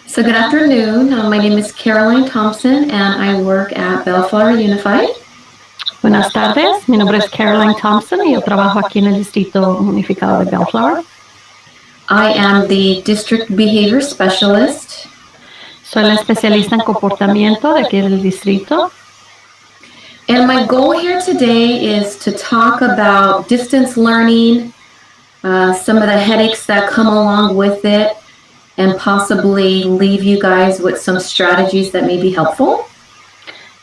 So good afternoon. My name is Caroline Thompson and I work at Bellflower Unified. Buenas tardes, mi nombre es Caroline Thompson y yo trabajo aquí en el Distrito Unificado de Bellflower. I am the District Behavior Specialist. Soy la especialista en comportamiento de aquí del distrito. And my goal here today is to talk about distance learning, some of the headaches that come along with it, and possibly leave you guys with some strategies that may be helpful.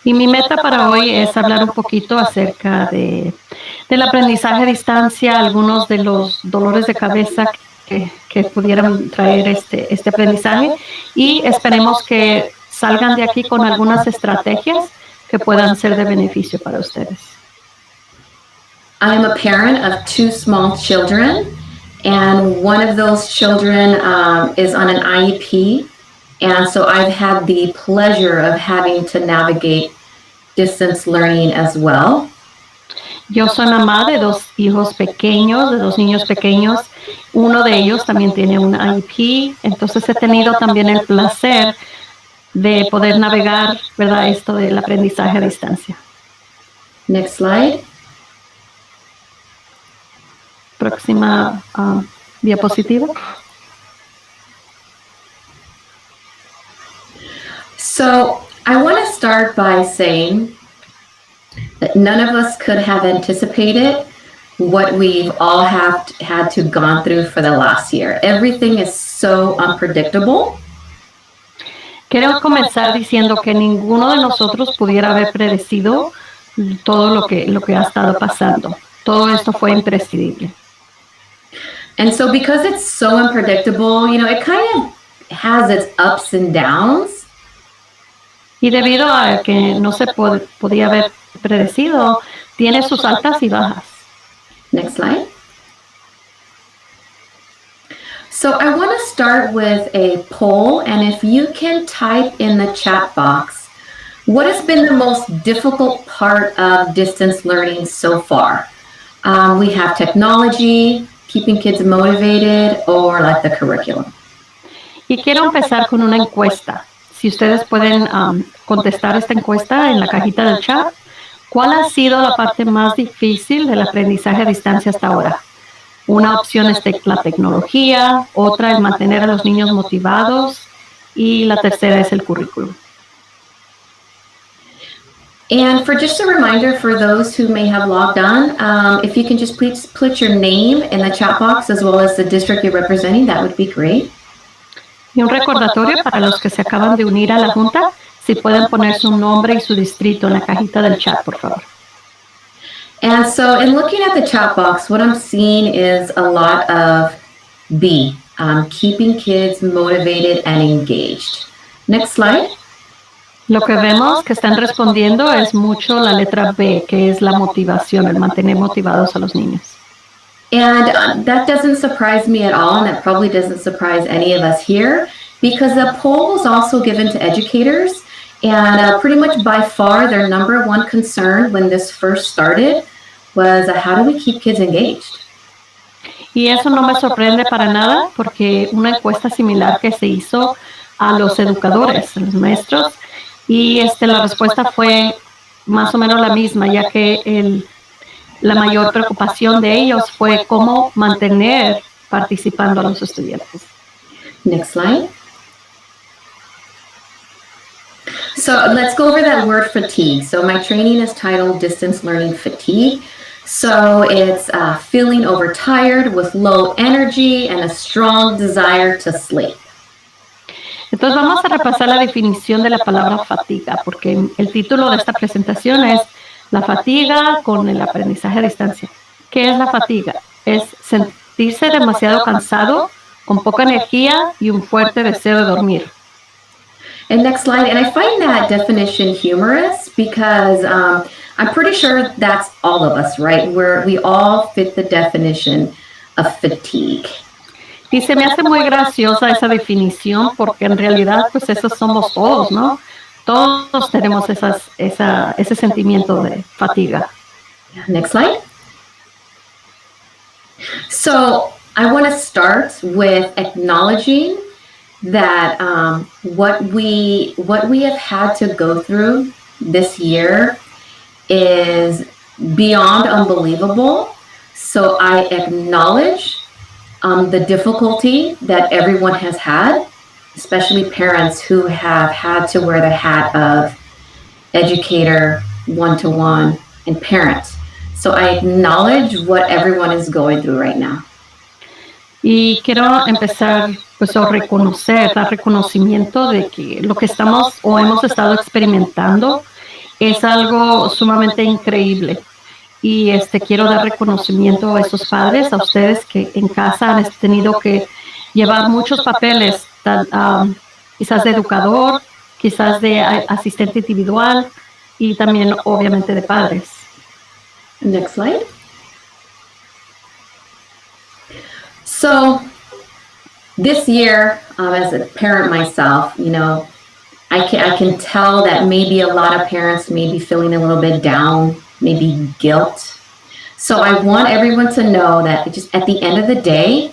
Y mi meta para hoy es hablar un poquito acerca del aprendizaje a distancia, algunos de los dolores de cabeza que pudieran traer este aprendizaje, y esperemos que salgan de aquí con algunas estrategias que puedan ser de beneficio para ustedes. I am a parent of 2 small children, and one of those children is on an IEP, and so I've had the pleasure of having to navigate distance learning as well. Yo soy mamá de 2 hijos pequeños, de 2 niños pequeños. Uno de ellos también tiene un IEP, entonces he tenido también el placer de poder navegar, ¿verdad?, esto del aprendizaje a distancia. Next slide. Próxima diapositiva. So I want to start by saying that none of us could have anticipated what we've all had to gone through for the last year. Everything is so unpredictable. Quiero comenzar diciendo que ninguno de nosotros pudiera haber predecido todo lo que ha estado pasando. Todo esto fue impredecible. And so because it's so unpredictable, it kind of has its ups and downs. Y debido a que no se podía haber predecido, tiene sus altas y bajas. Next slide. So I want to start with a poll, and if you can type in the chat box, what has been the most difficult part of distance learning so far? We have technology, keeping kids motivated, or like the curriculum. Y quiero empezar con una encuesta. Si ustedes pueden contestar esta encuesta en la cajita del chat, ¿cuál ha sido la parte más difícil del aprendizaje a distancia hasta ahora? Una opción es la tecnología, otra el mantener a los niños motivados y la tercera es el currículum. And for just a reminder for those who may have logged on, if you can just please put your name in the chat box as well as the district you're representing, that would be great. Y un recordatorio para los que se acaban de unir a la junta, si pueden poner su nombre y su distrito en la cajita del chat, por favor. And so in looking at the chat box, what I'm seeing is a lot of B, keeping kids motivated and engaged. Next slide. Lo que vemos que están respondiendo es mucho la letra B, que es la motivación, el mantener motivados a los niños. And that doesn't surprise me at all, and that probably doesn't surprise any of us here, because the poll was also given to educators, and pretty much by far their number one concern when this first started was how do we keep kids engaged? Y eso no me sorprende para nada, porque una encuesta similar que se hizo a los educadores, a los maestros, y la respuesta fue más o menos la misma, ya que la mayor preocupación de ellos fue cómo mantener participando a los estudiantes. Next slide. So let's go over that word fatigue. So my training is titled Distance Learning Fatigue. So it's feeling overtired with low energy and a strong desire to sleep. Entonces vamos a repasar la definición de la palabra fatiga, porque el título de esta presentación es la fatiga con el aprendizaje a distancia. ¿Qué es la fatiga? Es sentirse demasiado cansado, con poca energía y un fuerte deseo de dormir. And next slide, and I find that definition humorous because I'm pretty sure that's all of us, right? We all fit the definition of fatigue. Y se me hace muy graciosa esa definición porque en realidad pues esos somos todos, ¿no? Todos tenemos ese sentimiento de fatiga. Next slide. So I want to start with acknowledging that what we have had to go through this year is beyond unbelievable. So I acknowledge the difficulty that everyone has had, especially parents who have had to wear the hat of educator, one-to-one, and parent. So I acknowledge what everyone is going through right now. Y quiero empezar, pues, a reconocer, dar reconocimiento de que lo que estamos o hemos estado experimentando es algo sumamente increíble. Y quiero dar reconocimiento a esos padres, a ustedes que en casa han tenido que llevar muchos papeles, quizás de educador, quizás de asistente individual y también obviamente de padres. Next slide. So this year, as a parent myself, I can tell that maybe a lot of parents may be feeling a little bit down, maybe guilt. So I want everyone to know that just at the end of the day,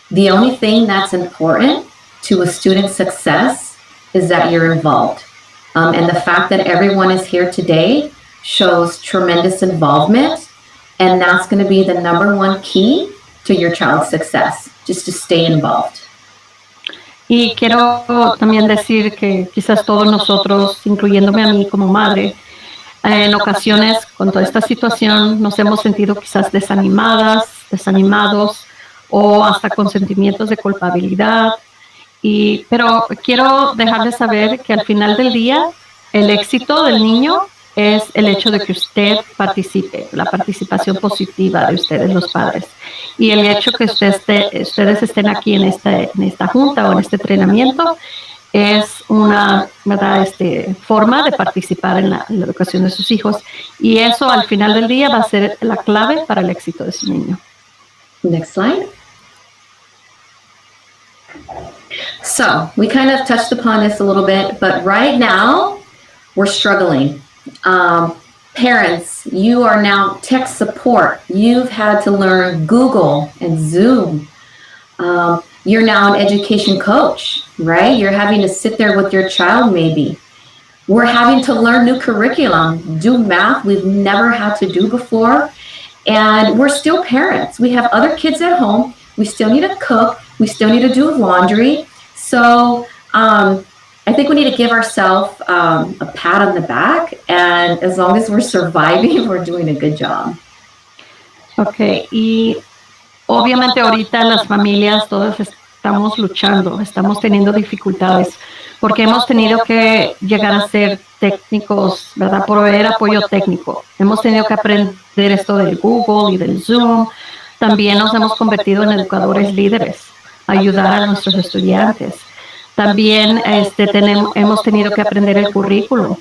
the only thing that's important to a student's success is that you're involved. And the fact that everyone is here today shows tremendous involvement, and that's going to be the number one key to your child's success, just to stay involved. Y quiero también decir que quizás todos nosotros, incluyéndome a mí como madre, en ocasiones con toda esta situación nos hemos sentido quizás desanimados o hasta con sentimientos de culpabilidad. Pero quiero dejarles saber que al final del día el éxito del niño es el hecho de que usted participe, la participación positiva de ustedes los padres. Y el hecho que ustedes estén aquí en esta junta o en este entrenamiento es una, ¿verdad?, forma de participar en la educación de sus hijos. Y eso al final del día va a ser la clave para el éxito de su niño. Next slide. So we kind of touched upon this a little bit, but right now we're struggling. Parents, you are now tech support. You've had to learn Google and Zoom. You're now an education coach, right? You're having to sit there with your child maybe. We're having to learn new curriculum, do math we've never had to do before. And we're still parents. We have other kids at home. We still need to cook. We still need to do laundry. So I think we need to give ourselves a pat on the back. And as long as we're surviving, we're doing a good job. Okay, y obviamente ahorita las familias todas estamos luchando, estamos teniendo dificultades, porque hemos tenido que llegar a ser técnicos, ¿verdad? Proveer apoyo técnico. Hemos tenido que aprender esto del Google y del Zoom. También nos hemos convertido en educadores líderes, ayudar a nuestros estudiantes. También hemos tenido que aprender el currículo,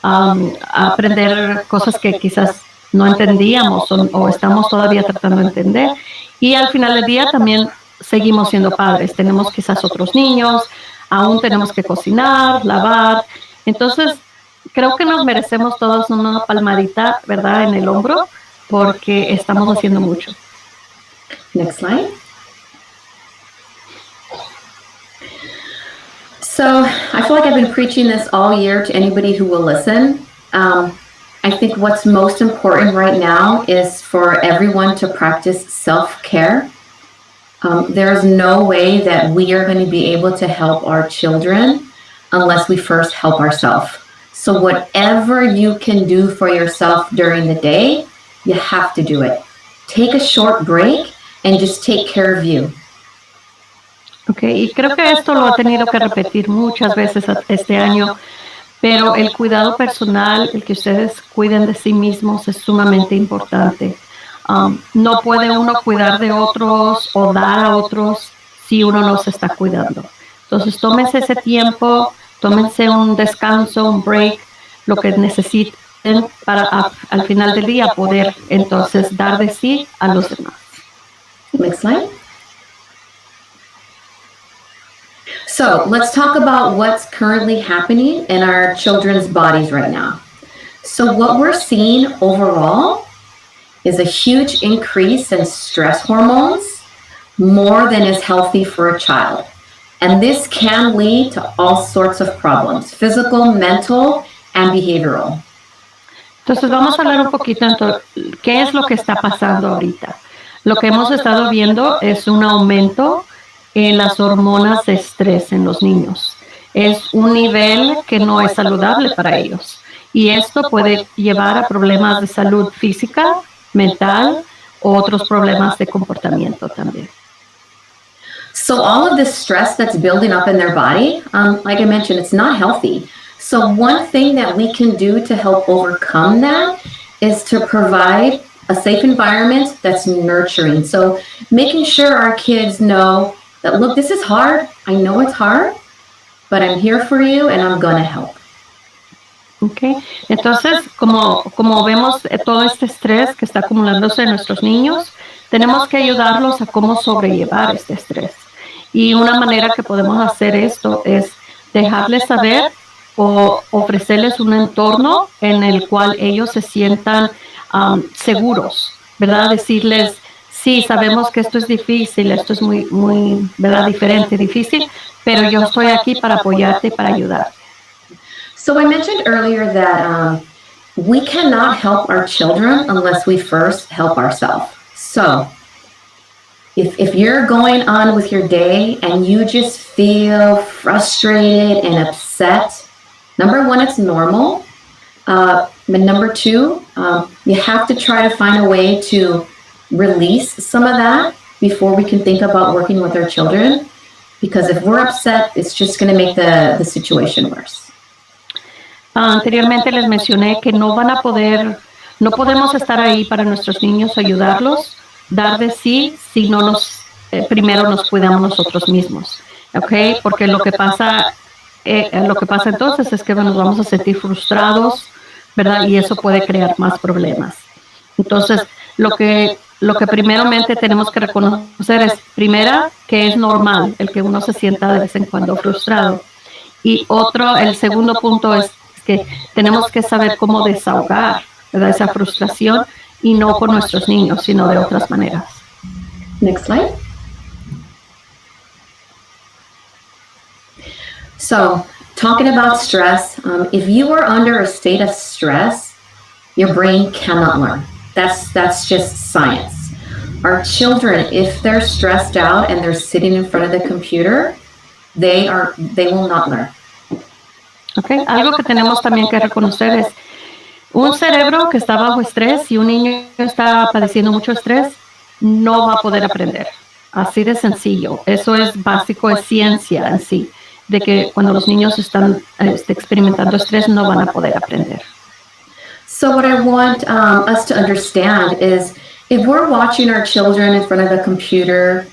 aprender cosas que quizás no entendíamos o estamos todavía tratando de entender. Y al final del día también seguimos siendo padres. Tenemos quizás otros niños, aún tenemos que cocinar, lavar. Entonces, creo que nos merecemos todos una palmadita, ¿verdad?, en el hombro, porque estamos haciendo mucho. Next slide. So I feel like I've been preaching this all year to anybody who will listen. I think what's most important right now is for everyone to practice self-care. There's no way that we are going to be able to help our children unless we first help ourselves. So whatever you can do for yourself during the day, you have to do it. Take a short break and just take care of you. Okay, y creo que esto lo ha tenido que repetir muchas veces este año, pero el cuidado personal, el que ustedes cuiden de sí mismos es sumamente importante. No puede uno cuidar de otros o dar a otros si uno no se está cuidando. Entonces, tómense ese tiempo, tómense un descanso, un break, lo que necesiten para al final del día poder entonces dar de sí a los demás. Next slide. So let's talk about what's currently happening in our children's bodies right now. So what we're seeing overall is a huge increase in stress hormones, more than is healthy for a child. And this can lead to all sorts of problems, physical, mental, and behavioral. Entonces vamos a hablar un poquito de qué es lo que está pasando ahorita. Lo que hemos estado viendo es un aumento en las hormonas de estrés en los niños. Es un nivel que no es saludable para ellos. Y esto puede llevar a problemas de salud física, mental o otros problemas de comportamiento también. So all of this stress that's building up in their body, like I mentioned, it's not healthy. So one thing that we can do to help overcome that is to provide a safe environment that's nurturing. So making sure our kids know that, look, this is hard. I know it's hard, but I'm here for you and I'm going to help. Okay. Entonces, como vemos todo este estrés que está acumulándose en nuestros niños, tenemos que ayudarlos a cómo sobrellevar este estrés. Y una manera que podemos hacer esto es dejarles saber o ofrecerles un entorno en el cual ellos se sientan seguros, ¿verdad? Decirles, sí, sabemos que esto es difícil, esto es muy, ¿verdad? Diferente, difícil, pero yo estoy aquí para apoyarte y para ayudarte. So I mentioned earlier that we cannot help our children unless we first help ourselves. So if you're going on with your day and you just feel frustrated and upset, number one, it's normal. But number two, you have to try to find a way to release some of that before we can think about working with our children. Because if we're upset, it's just going to make the situation worse. Anteriormente les mencioné que no podemos estar ahí para nuestros niños, ayudarlos, dar de sí, si no primero nos cuidamos nosotros mismos, ¿ok? Porque lo que pasa entonces es que nos vamos a sentir frustrados, ¿verdad? Y eso puede crear más problemas. Entonces, lo que primeramente tenemos que reconocer es, primera, que es normal el que uno se sienta de vez en cuando frustrado. Y el segundo punto es que tenemos que saber cómo desahogar, ¿verdad? Esa frustración y no con nuestros niños, sino de otras maneras. Next slide. So, talking about stress, if you are under a state of stress, your brain cannot learn. That's just science. Our children, if they're stressed out and they're sitting in front of the computer, they will not learn. Okay. Algo que tenemos también que reconocer es un cerebro que está bajo estrés y un niño que está padeciendo mucho estrés no va a poder aprender. Así de sencillo. Eso es básico, es ciencia en sí, de que cuando los niños están experimentando estrés no van a poder aprender. So what I want us to understand is if we're watching our children in front of the computer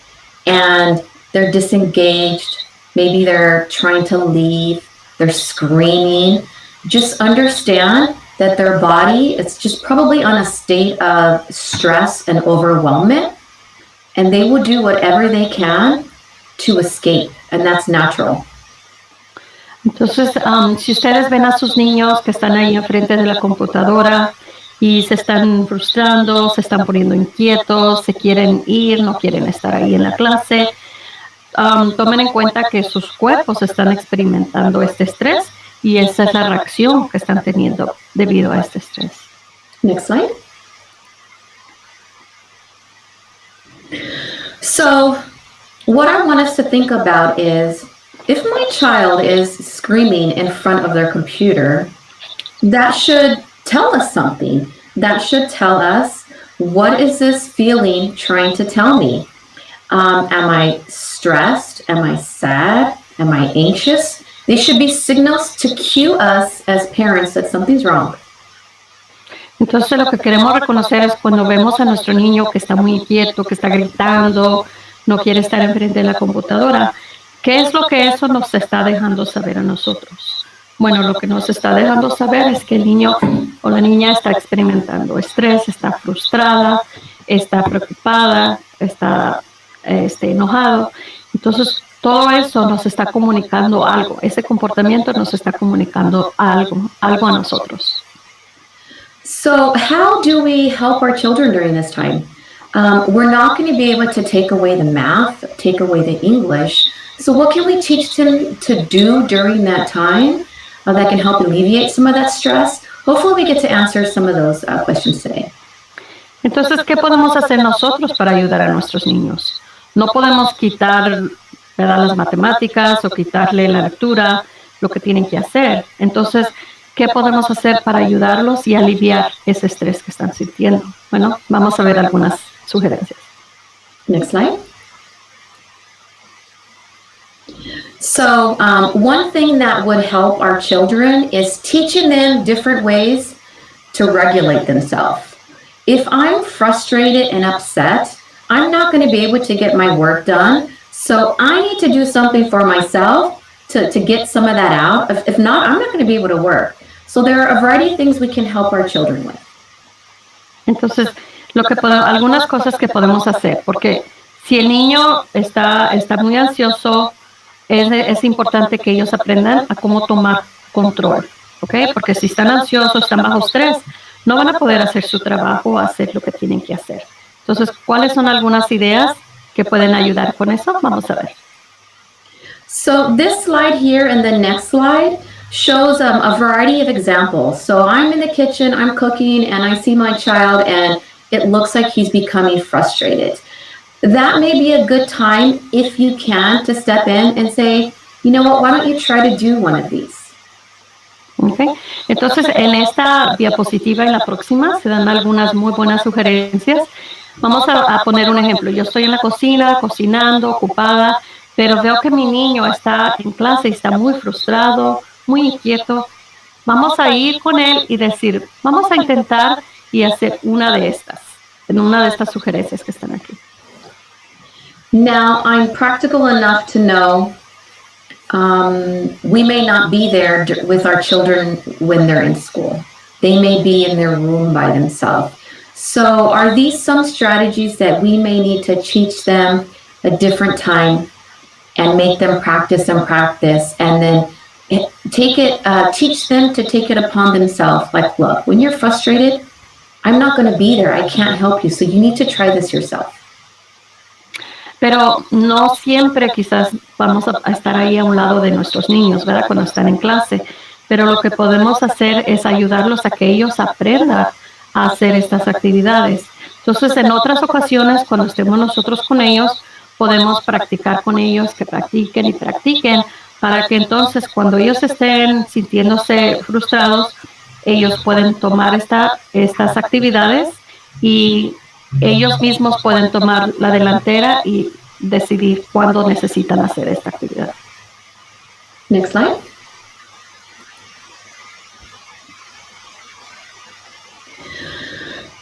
and they're disengaged, maybe they're trying to leave, they're screaming, just understand that their body is just probably on a state of stress and overwhelmment, and they will do whatever they can to escape, and that's natural. Entonces, si ustedes ven a sus niños que están ahí enfrente de la computadora y se están frustrando, se están poniendo inquietos, se quieren ir, no quieren estar ahí en la clase, tomen en cuenta que sus cuerpos están experimentando este estrés y esa es la reacción que están teniendo debido a este estrés. Next slide. So, what I want us to think about is, if my child is screaming in front of their computer, that should tell us something. That should tell us, what is this feeling trying to tell me? Am I stressed? Am I sad? Am I anxious? They should be signals to cue us as parents that something's wrong. Entonces lo que queremos reconocer es cuando vemos a nuestro niño que está muy inquieto, que está gritando, no quiere estar enfrente de la computadora. ¿Qué es lo que eso nos está dejando saber a nosotros? Bueno, lo que nos está dejando saber es que el niño o la niña está experimentando estrés, está frustrada, está preocupada, está enojado. Entonces, todo eso nos está comunicando algo. Ese comportamiento nos está comunicando algo a nosotros. So how do we help our children during this time? We're not going to be able to take away the math, take away the English, So what can we teach them to do during that time that can help alleviate some of that stress? Hopefully we get to answer some of those questions today. Entonces, ¿qué podemos hacer nosotros para ayudar a nuestros niños? No podemos quitar, ¿verdad?, las matemáticas o quitarle la lectura, lo que tienen que hacer. Entonces, ¿qué podemos hacer para ayudarlos y aliviar ese estrés que están sintiendo? Bueno, vamos a ver algunas sugerencias. Next slide. So one thing that would help our children is teaching them different ways to regulate themselves. If I'm frustrated and upset, I'm not going to be able to get my work done. So I need to do something for myself to get some of that out. If not, I'm not going to be able to work. So there are a variety of things we can help our children with. Entonces, algunas cosas que podemos hacer, porque si el niño está muy ansioso, es importante que ellos aprendan a cómo tomar control, ¿ok? Porque si están ansiosos, están bajo estrés, no van a poder hacer su trabajo, hacer lo que tienen que hacer. Entonces, ¿cuáles son algunas ideas que pueden ayudar con eso? Vamos a ver. So this slide here and the next slide shows a variety of examples. So I'm in the kitchen, I'm cooking, and I see my child, and it looks like he's becoming frustrated. That may be a good time, if you can, to step in and say, you know what, why don't you try to do one of these? Okay. Entonces, en esta diapositiva y la próxima se dan algunas muy buenas sugerencias. Vamos a poner un ejemplo. Yo estoy en la cocina, cocinando, ocupada, pero veo que mi niño está en clase y está muy frustrado, muy inquieto. Vamos a ir con él y decir, vamos a intentar y hacer una de estas sugerencias que están aquí. Now, I'm practical enough to know we may not be there with our children when they're in school. They may be in their room by themselves. So are these some strategies that we may need to teach them a different time and make them practice and then teach them to take it upon themselves? Like, look, when you're frustrated, I'm not going to be there. I can't help you. So you need to try this yourself. Pero no siempre quizás vamos a estar ahí a un lado de nuestros niños, ¿verdad? Cuando están en clase. Pero lo que podemos hacer es ayudarlos a que ellos aprendan a hacer estas actividades. Entonces, en otras ocasiones, cuando estemos nosotros con ellos, podemos practicar con ellos, que practiquen y practiquen, para que entonces cuando ellos estén sintiéndose frustrados, ellos pueden tomar estas actividades y ellos mismos pueden tomar la delantera y decidir cuándo necesitan hacer esta actividad. Next slide.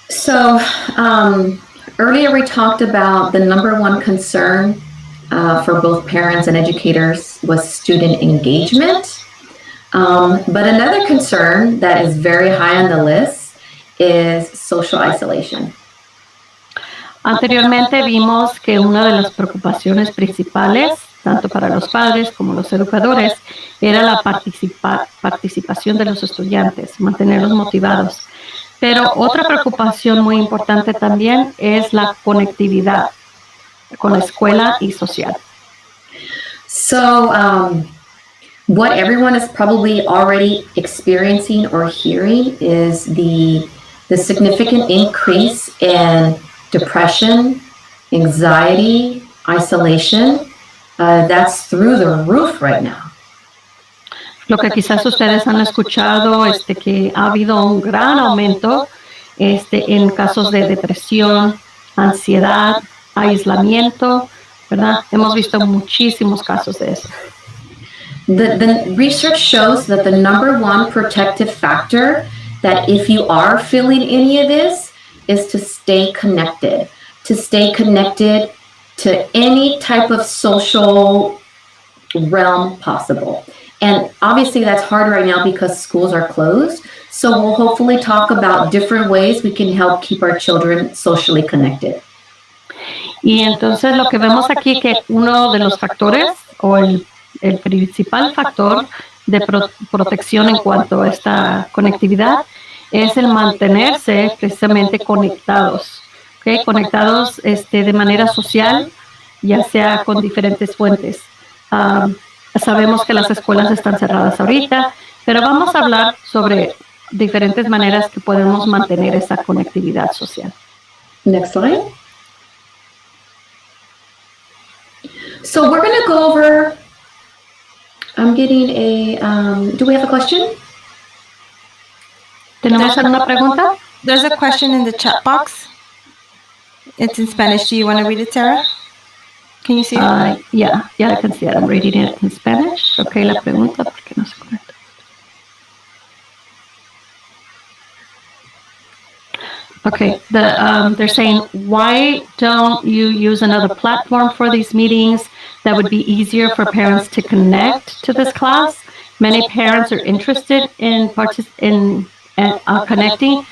So earlier we talked about the number one concern for both parents and educators was student engagement. But another concern that is very high on the list is social isolation. Anteriormente vimos que una de las preocupaciones principales, tanto para los padres como los educadores, era la participación de los estudiantes, mantenerlos motivados. Pero otra preocupación muy importante también es la conectividad con la escuela y social. So, what everyone is probably already experiencing or hearing is the significant increase in depression, anxiety, isolation. That's through the roof right now. Lo que quizás ustedes han escuchado que ha habido un gran aumento en casos de depresión, ansiedad, aislamiento, ¿verdad? Hemos visto muchísimos casos de eso. The research shows that the number one protective factor that if you are feeling any of this is to stay connected to any type of social realm possible. And obviously that's hard right now because schools are closed. So we'll hopefully talk about different ways we can help keep our children socially connected. Y entonces lo que vemos aquí que uno de los factores o el principal factor de protección en cuanto a esta conectividad es el mantenerse precisamente conectados, ¿okay? Conectados de manera social, ya sea con diferentes fuentes. Sabemos que las escuelas están cerradas ahorita, pero vamos a hablar sobre diferentes maneras que podemos mantener esa conectividad social. Next slide. So we're going to go over, I'm getting do we have a question? ¿Tenemos alguna pregunta? There's a question in the chat box. It's in Spanish. Do you want to read it, Sarah? Can you see it? Yeah, I can see it. I'm reading it in Spanish. Okay, la pregunta, ¿por qué no se conecta? Okay, they're saying, why don't you use another platform for these meetings that would be easier for parents to connect to this class? Many parents are interested in connecting,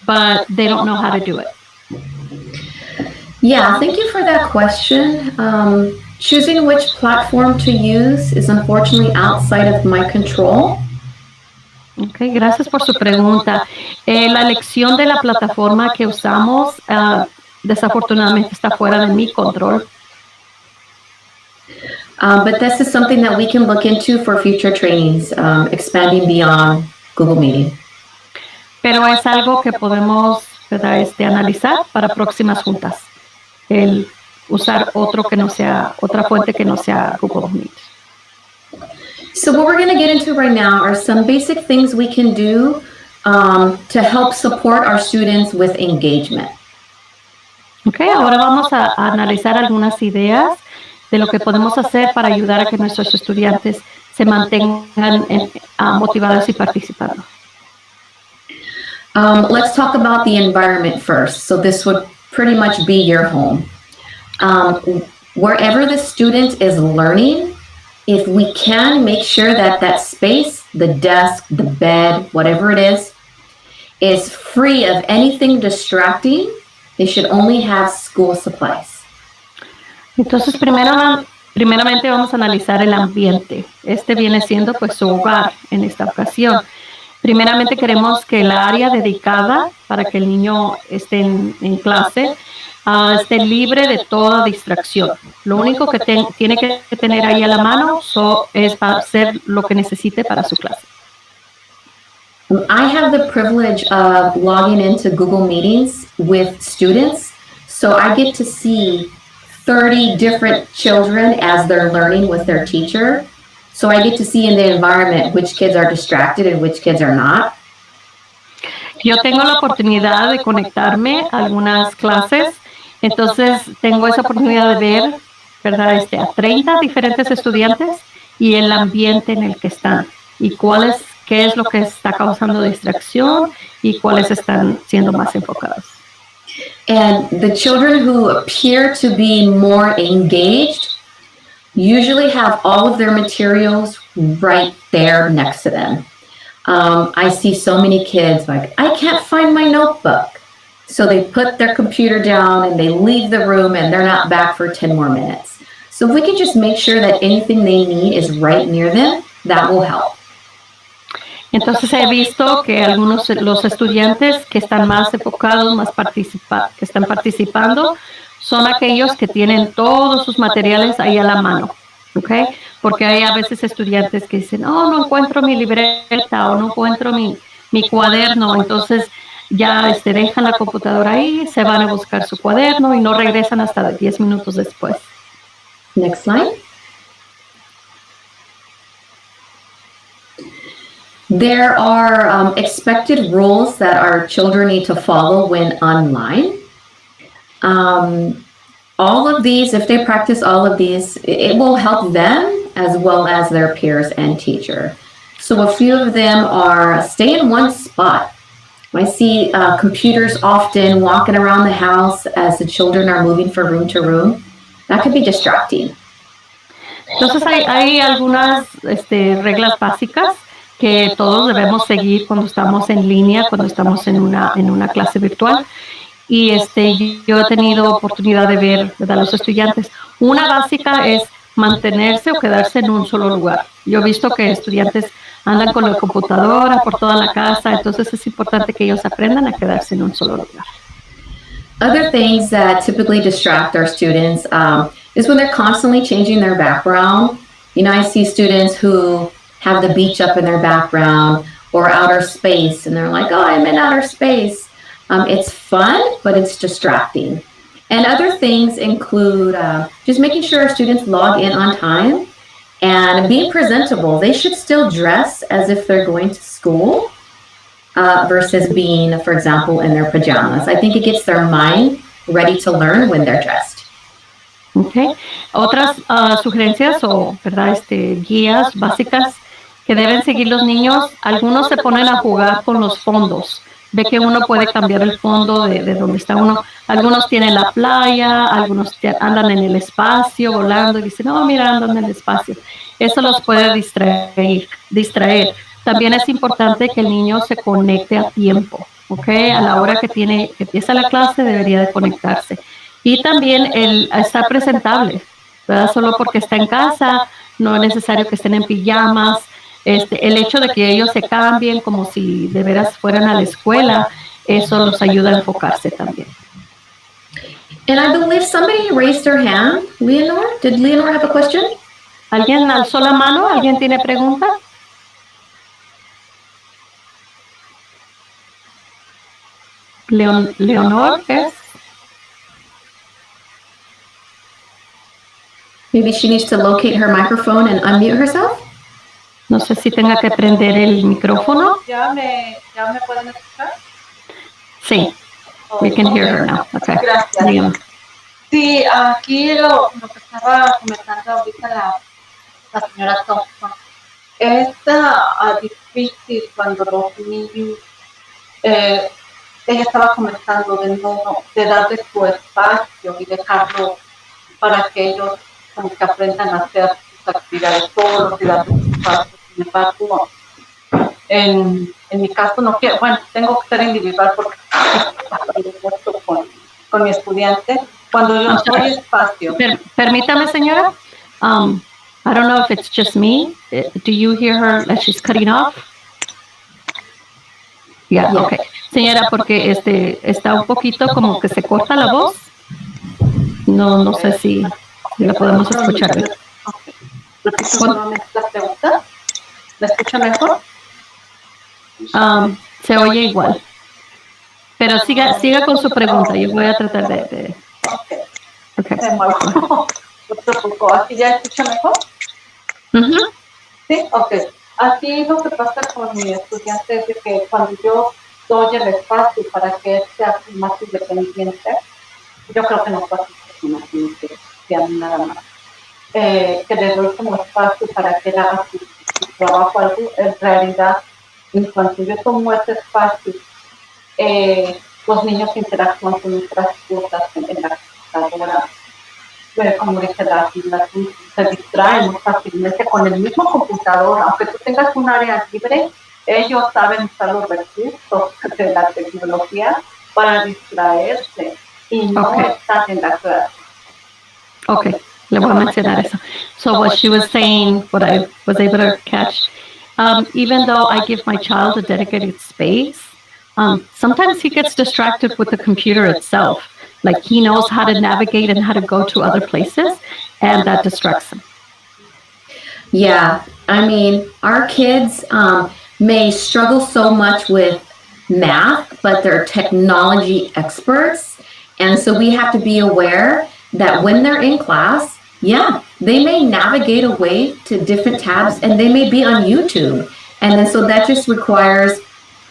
but they don't know how to do it. Yeah, thank you for that question. Choosing which platform to use is unfortunately outside of my control. Okay, gracias por su pregunta. La elección de la plataforma que usamos desafortunadamente está fuera de mi control. But this is something that we can look into for future trainings, expanding beyond Google Meeting. Pero es algo que podemos, ¿verdad? Analizar para próximas juntas. El usar otra fuente que no sea Google Meet. So what we're going to get into right now are some basic things we can do to help support our students with engagement. Okay, ahora vamos a analizar algunas ideas de lo que podemos hacer para ayudar a que nuestros estudiantes se mantengan motivados y participando. Let's talk about the environment first. So this would pretty much be your home. Wherever the student is learning, if we can make sure that that space, the desk, the bed, whatever it is free of anything distracting, they should only have school supplies. Entonces, primeramente vamos a analizar el ambiente. Viene siendo pues su hogar en esta ocasión. Primeramente queremos que el área dedicada para que el niño esté en clase esté libre de toda distracción. Lo único que tiene que tener ahí a la mano es para hacer lo que necesite para su clase. I have the privilege of logging into Google Meetings with students, so I get to see 30 different children as they're learning with their teacher. So I get to see in the environment which kids are distracted and which kids are not. Yo tengo la oportunidad de conectarme a algunas clases, entonces tengo esa oportunidad de ver, ¿verdad? A 30 diferentes estudiantes y el ambiente en el que están y qué es lo que está causando distracción y cuáles están siendo más enfocados. And the children who appear to be more engaged usually have all of their materials right there next to them. I see so many kids like, I can't find my notebook. So they put their computer down and they leave the room and they're not back for 10 more minutes. So if we can just make sure that anything they need is right near them, that will help. Entonces he visto que los estudiantes que están más enfocados, que están participando, son aquellos que tienen todos sus materiales ahí a la mano, ¿ok? Porque hay a veces estudiantes que dicen, no encuentro mi libreta o no encuentro mi cuaderno, entonces ya dejan la computadora ahí, se van a buscar su cuaderno y no regresan hasta 10 minutos después. Next slide. There are expected rules that our children need to follow when online. All of these, if they practice all of these, it will help them as well as their peers and teacher. So a few of them are stay in one spot. I see computers often walking around the house as the children are moving from room to room. That could be distracting. Entonces hay algunas reglas básicas que todos debemos seguir cuando estamos en línea, cuando estamos en una clase virtual. Y yo he tenido oportunidad de ver a los estudiantes. Una básica es mantenerse o quedarse en un solo lugar. Yo he visto que estudiantes andan con la computadora por toda la casa, entonces es importante que ellos aprendan a quedarse en un solo lugar. Other things that typically distract our students is when they're constantly changing their background. I see students who have the beach up in their background or outer space, and they're like, oh, I'm in outer space. It's fun, but it's distracting. And other things include just making sure students log in on time and being presentable. They should still dress as if they're going to school versus being, for example, in their pajamas. I think it gets their mind ready to learn when they're dressed. Okay. Otras sugerencias o ¿verdad? Guías básicas que deben seguir los niños. Algunos se ponen a jugar con los fondos. Ve que uno puede cambiar el fondo de donde está uno. Algunos tienen la playa, algunos andan en el espacio volando y dicen, no, mira, andan en el espacio. Eso los puede distraer. También es importante que el niño se conecte a tiempo, ¿ok? A la hora que empieza la clase debería de conectarse. Y también el estar presentable, ¿verdad? Solo porque está en casa, no es necesario que estén en pijamas. El hecho de que ellos se cambien como si de veras fueran a la escuela, eso los ayuda a enfocarse también. And I believe somebody raised their hand. Leonor? Did Leonor have a question? ¿Alguien alzó la mano? ¿Alguien tiene pregunta? Leonor, ¿es? Maybe she needs to locate her microphone and unmute herself. No sé si tenga que prender el micrófono. ¿Ya me pueden escuchar? Sí, we can hear her now. Okay. Gracias. Dígame. Sí, aquí lo que estaba comentando ahorita la señora Thompson. Es difícil cuando los niños, ella estaba comentando de darle su espacio y dejarlo para que ellos como que aprendan a hacer sus actividades solos y darle su espacio. Sin embargo, en mi caso no quiero, bueno, tengo que ser individual porque con mi estudiante, cuando yo doy espacio. Permítame, señora. I don't know if it's just me. Do you hear her that she's cutting off? Yeah, okay. Señora, porque está un poquito como que se corta la voz. No sé si la podemos escuchar. Repito nuevamente la pregunta. ¿La escucha mejor? Se oye igual. Pero siga con su pregunta. Yo voy a tratar de... Okay. Me muevo. ¿Aquí ya escucha mejor? Sí, ok. Aquí lo que pasa con mi estudiante es de que cuando yo doy el espacio para que él sea más independiente, yo creo que no pasa más independiente, nada más. Que le doy como espacio para que él haga su trabajo, algo, en realidad, en cuanto yo tomo ese espacio, los niños interactúan con otras cosas en la computadora. Como dije, se distraen muy fácilmente con el mismo computador. Aunque tú tengas un área libre, ellos saben usar los recursos de la tecnología para distraerse y no estar en la clase. Okay, le voy a mencionar eso. So what she was saying, what I was able to catch, even though I give my child a dedicated space, sometimes he gets distracted with the computer itself. Like he knows how to navigate and how to go to other places, and that distracts him. Yeah, I mean, our kids may struggle so much with math, but they're technology experts. And so we have to be aware that when they're in class, they may navigate away to different tabs and they may be on YouTube. And then so that just requires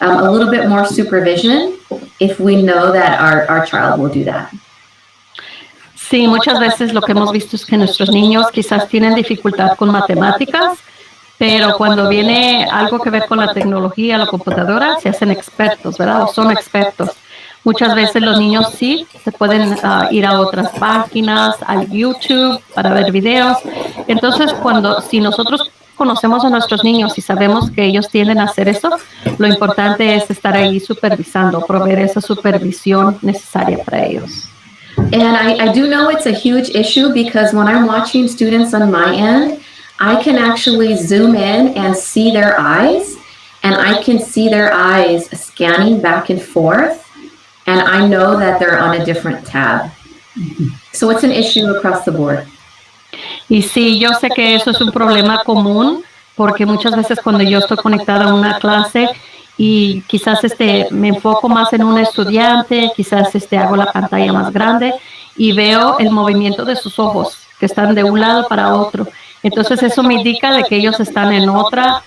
a little bit more supervision if we know that our child will do that. Sí, muchas veces lo que hemos visto es que nuestros niños quizás tienen dificultad con matemáticas, pero cuando viene algo que ver con la tecnología, la computadora, se hacen expertos, ¿verdad? O son expertos. Muchas veces los niños sí se pueden ir a otras páginas, al YouTube para ver videos. Entonces, si nosotros conocemos a nuestros niños y sabemos que ellos tienden a hacer eso, lo importante es estar ahí supervisando, proveer esa supervisión necesaria para ellos. And I do know it's a huge issue because when I'm watching students on my end, I can actually zoom in and see their eyes, and I can see their eyes scanning back and forth, and I know that they're on a different tab. So it's an issue across the board. Y sí, yo sé que eso es un problema común porque muchas veces cuando yo estoy conectada a una clase y quizás me enfoco más en un estudiante, quizás hago la pantalla más grande y veo el movimiento de sus ojos que están de un lado para otro. Entonces eso me indica de que ellos están en otra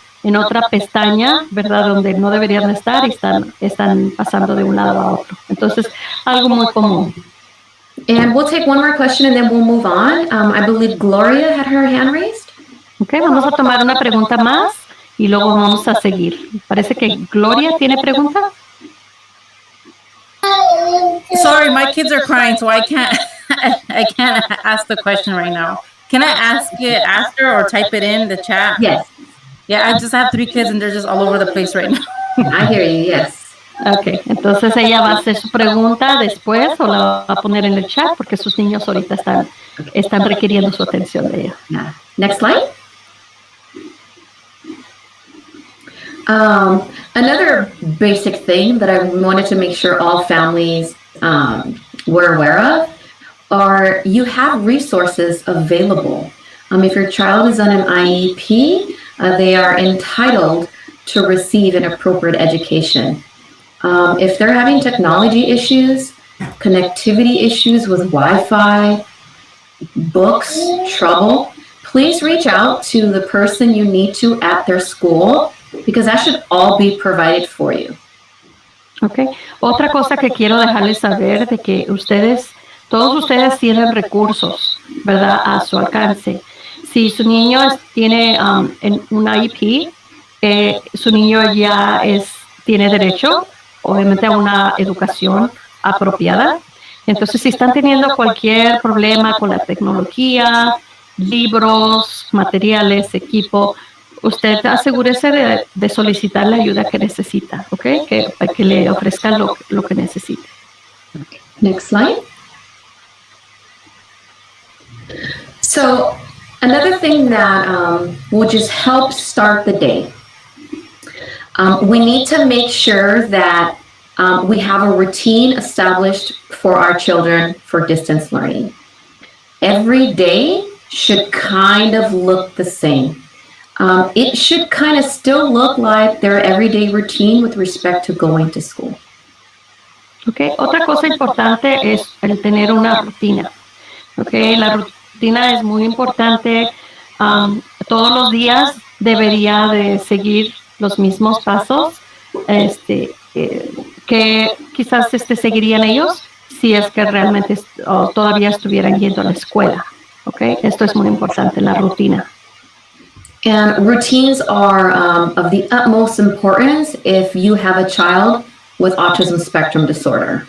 pestaña, ¿verdad? Donde no deberían estar y están pasando de un lado a otro. Entonces, algo muy común. And we'll take one more question and then we'll move on. I believe Gloria had her hand raised. Okay, vamos a tomar una pregunta más y luego vamos a seguir. Parece que Gloria tiene pregunta. Sorry, my kids are crying, so I can't I can't ask the question right now. Can I ask it after or type it in the chat? Yes, Yeah, I just have 3 kids and they're just all over the place right now. I hear you, yes. Ok, entonces ella va a hacer su pregunta después o la va a poner en el chat porque sus niños ahorita están requiriendo su atención de ella. Yeah. Next slide. Another basic thing that I wanted to make sure all families were aware of are you have resources available. If your child is on an IEP, they are entitled to receive an appropriate education. If they're having technology issues, connectivity issues with Wi-Fi, books, trouble, please reach out to the person you need to at their school because that should all be provided for you. Okay. Otra cosa que quiero dejarles saber de que todos ustedes tienen recursos, ¿verdad? A su alcance. Si su niño tiene un IEP, su niño ya tiene derecho, obviamente, a una educación apropiada. Entonces, si están teniendo cualquier problema con la tecnología, libros, materiales, equipo, usted asegúrese de solicitar la ayuda que necesita, ¿ok? Que le ofrezca lo que necesite. Next slide. So, another thing that will just help start the day. We need to make sure that we have a routine established for our children for distance learning. Every day should kind of look the same. It should kind of still look like their everyday routine with respect to going to school. Okay. Otra cosa importante es el tener una rutina. Okay. La rutina es muy importante. Todos los días debería de seguir los mismos pasos que quizás seguirían ellos si es que realmente todavía estuvieran yendo a la escuela. Okay. Esto es muy importante, la rutina. And routines are of the utmost importance if you have a child with autism spectrum disorder.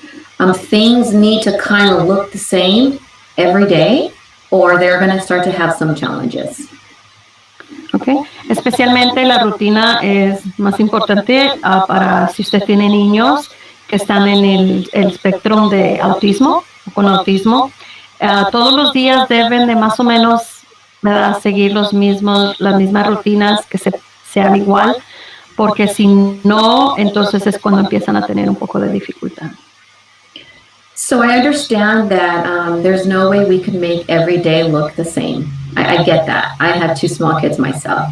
Things need to kind of look the same every day or they're going to start to have some challenges. Okay. Especialmente la rutina es más importante para si usted tiene niños que están en el espectro de autismo o con autismo. Todos los días deben de más o menos, ¿verdad?, seguir las mismas rutinas que sean igual, porque si no, entonces es cuando empiezan a tener un poco de dificultad. So I understand that there's no way we could make every day look the same. I get that. I have 2 small kids myself.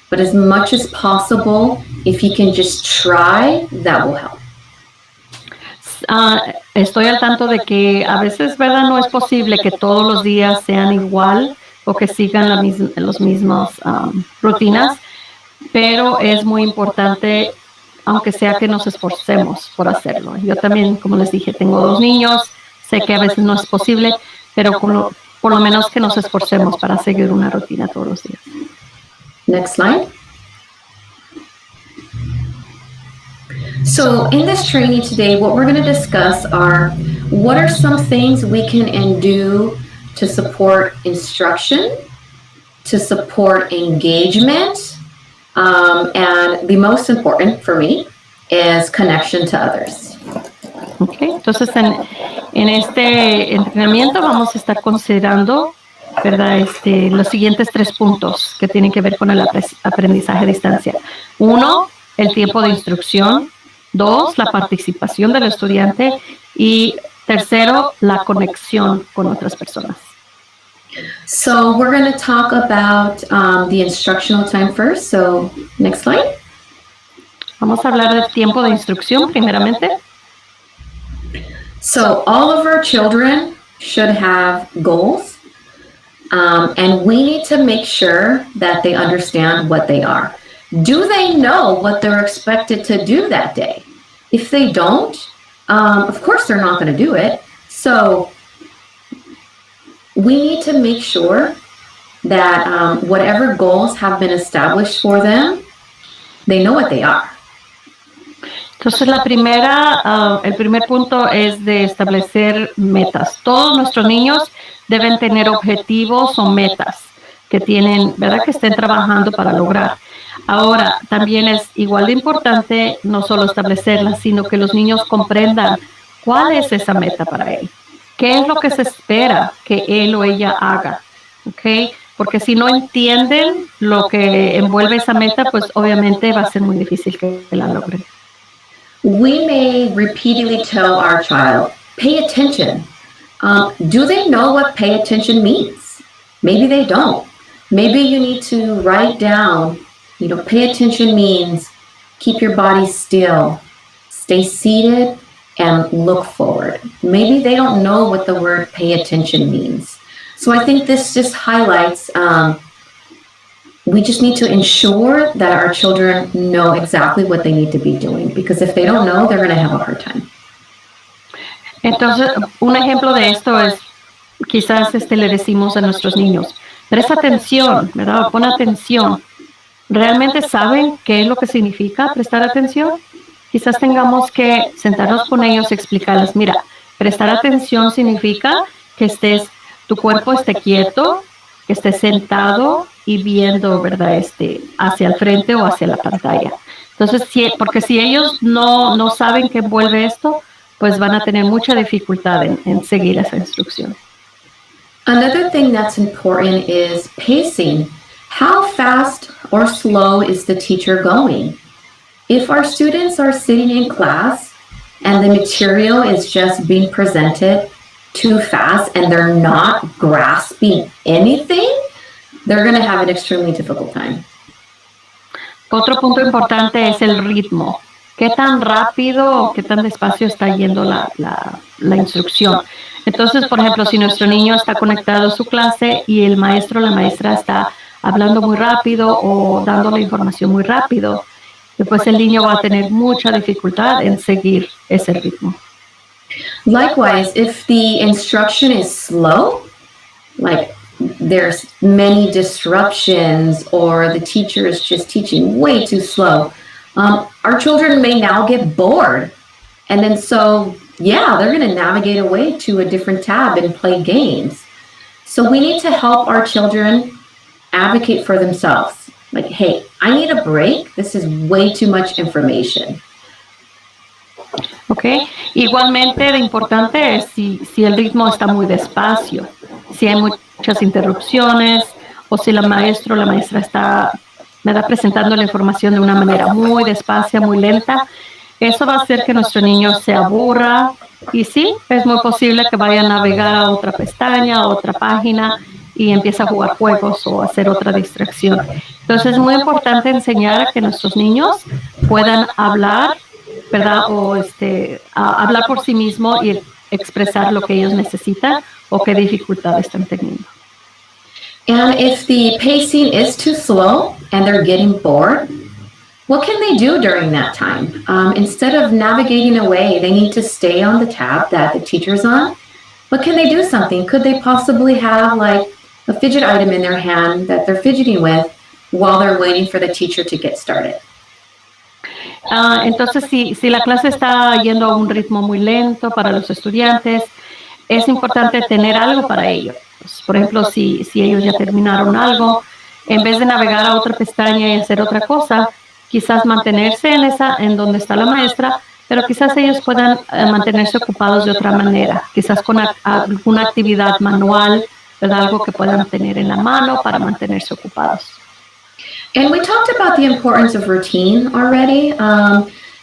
But as much as possible, if you can just try, that will help. Estoy al tanto de que a veces, ¿verdad?, no es posible que todos los días sean igual o que sigan los mismos rutinas, pero es muy importante, aunque sea que nos esforcemos por hacerlo. Yo también, como les dije, tengo 2 niños, sé que a veces no es posible, pero por lo menos que nos esforcemos para seguir una rutina todos los días. Next slide. So in this training today, what we're going to discuss are what are some things we can do to support instruction, to support engagement, and the most important for me is connection to others. Okay, entonces en este entrenamiento vamos a estar considerando, ¿verdad?, los siguientes 3 puntos que tienen que ver con el aprendizaje a distancia. 1, el tiempo de instrucción. 2, la participación del estudiante. Y 3, la conexión con otras personas. So we're going to talk about the instructional time first. So next slide. Vamos a hablar del tiempo de instrucción primeramente. So all of our children should have goals, and we need to make sure that they understand what they are. Do they know what they're expected to do that day? If they don't, of course they're not going to do it. So we need to make sure that whatever goals have been established for them, they know what they are. Entonces el primer punto es de establecer metas. Todos nuestros niños deben tener objetivos o metas que tienen, ¿verdad? Que estén trabajando para lograr. Ahora, también es igual de importante no solo establecerlas, sino que los niños comprendan cuál es esa meta para él. ¿Qué es lo que se espera que él o ella haga? ¿Okay? Porque si no entienden lo que envuelve esa meta, pues obviamente va a ser muy difícil que la logren. We may repeatedly tell our child, pay attention. Do they know what pay attention means? Maybe they don't. Maybe you need to write down, pay attention means keep your body still, stay seated, and look forward. Maybe they don't know what the word pay attention means. So I think this just highlights we just need to ensure that our children know exactly what they need to be doing, because if they don't know, they're going to have a hard time. Entonces, un ejemplo de esto es, quizás le decimos a nuestros niños, presta atención, ¿verdad? Pon atención. ¿Realmente saben qué es lo que significa prestar atención? Quizás tengamos que sentarnos con ellos y explicarles, mira, prestar atención significa que tu cuerpo esté quieto, que estés sentado y viendo, ¿verdad? Hacia el frente o hacia la pantalla. Entonces, porque si ellos no saben qué envuelve esto, pues van a tener mucha dificultad en seguir esa instrucción. Another thing that's important is pacing. How fast or slow is the teacher going? If our students are sitting in class and the material is just being presented too fast and they're not grasping anything, they're going to have an extremely difficult time. Otro punto importante es el ritmo. ¿Qué tan rápido o qué tan despacio está yendo la instrucción? Entonces, por ejemplo, si nuestro niño está conectado a su clase y el maestro o la maestra está hablando muy rápido o dando la información muy rápido, pues el niño va a tener mucha dificultad en seguir ese ritmo. Likewise, if the instruction is slow, like there's many disruptions or the teacher is just teaching way too slow, our children may now get bored. And then they're going to navigate away to a different tab and play games. So we need to help our children advocate for themselves. Like, hey, I need a break. This is way too much information. Okay. Igualmente de importante es si el ritmo está muy despacio, si hay muchas interrupciones o si la maestra o la maestra está presentando la información de una manera muy despacia, muy lenta. Eso va a hacer que nuestro niño se aburra y sí, es muy posible que vaya a navegar a otra pestaña, a otra página y empiece a jugar juegos o hacer otra distracción. Entonces es muy importante enseñar a que nuestros niños puedan hablar, ¿verdad? O hablar por sí mismos y expresar lo que ellos necesitan o qué dificultades están teniendo. And if the pacing is too slow and they're getting bored, what can they do during that time? Instead of navigating away, they need to stay on the tab that the teacher's on. But can they do something? Could they possibly have like a fidget item in their hand that they're fidgeting with while they're waiting for the teacher to get started? Entonces, si la clase está yendo a un ritmo muy lento para los estudiantes, es importante tener algo para ellos. Por ejemplo, si ellos ya terminaron algo, en vez de navegar a otra pestaña y hacer otra cosa, quizás mantenerse en donde está la maestra, pero quizás ellos puedan mantenerse ocupados de otra manera, quizás con alguna actividad manual, ¿verdad? Algo que puedan tener en la mano para mantenerse ocupados. And we talked about the importance of routine already.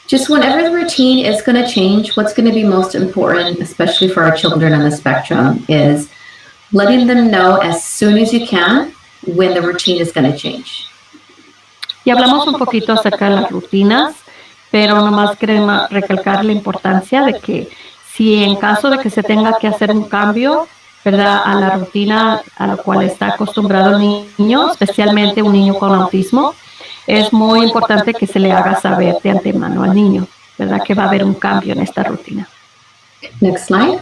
Just whenever the routine is going to change, what's going to be most important, especially for our children on the spectrum, is letting them know as soon as you can when the routine is going to change. Y hablamos un poquito acerca de las rutinas, pero nomás queremos recalcar la importancia de que si en caso de que se tenga que hacer un cambio, ¿verdad?, a la rutina a la cual está acostumbrado el niño, especialmente un niño con autismo, es muy importante que se le haga saber de antemano al niño, ¿verdad?, que va a haber un cambio en esta rutina. Next slide.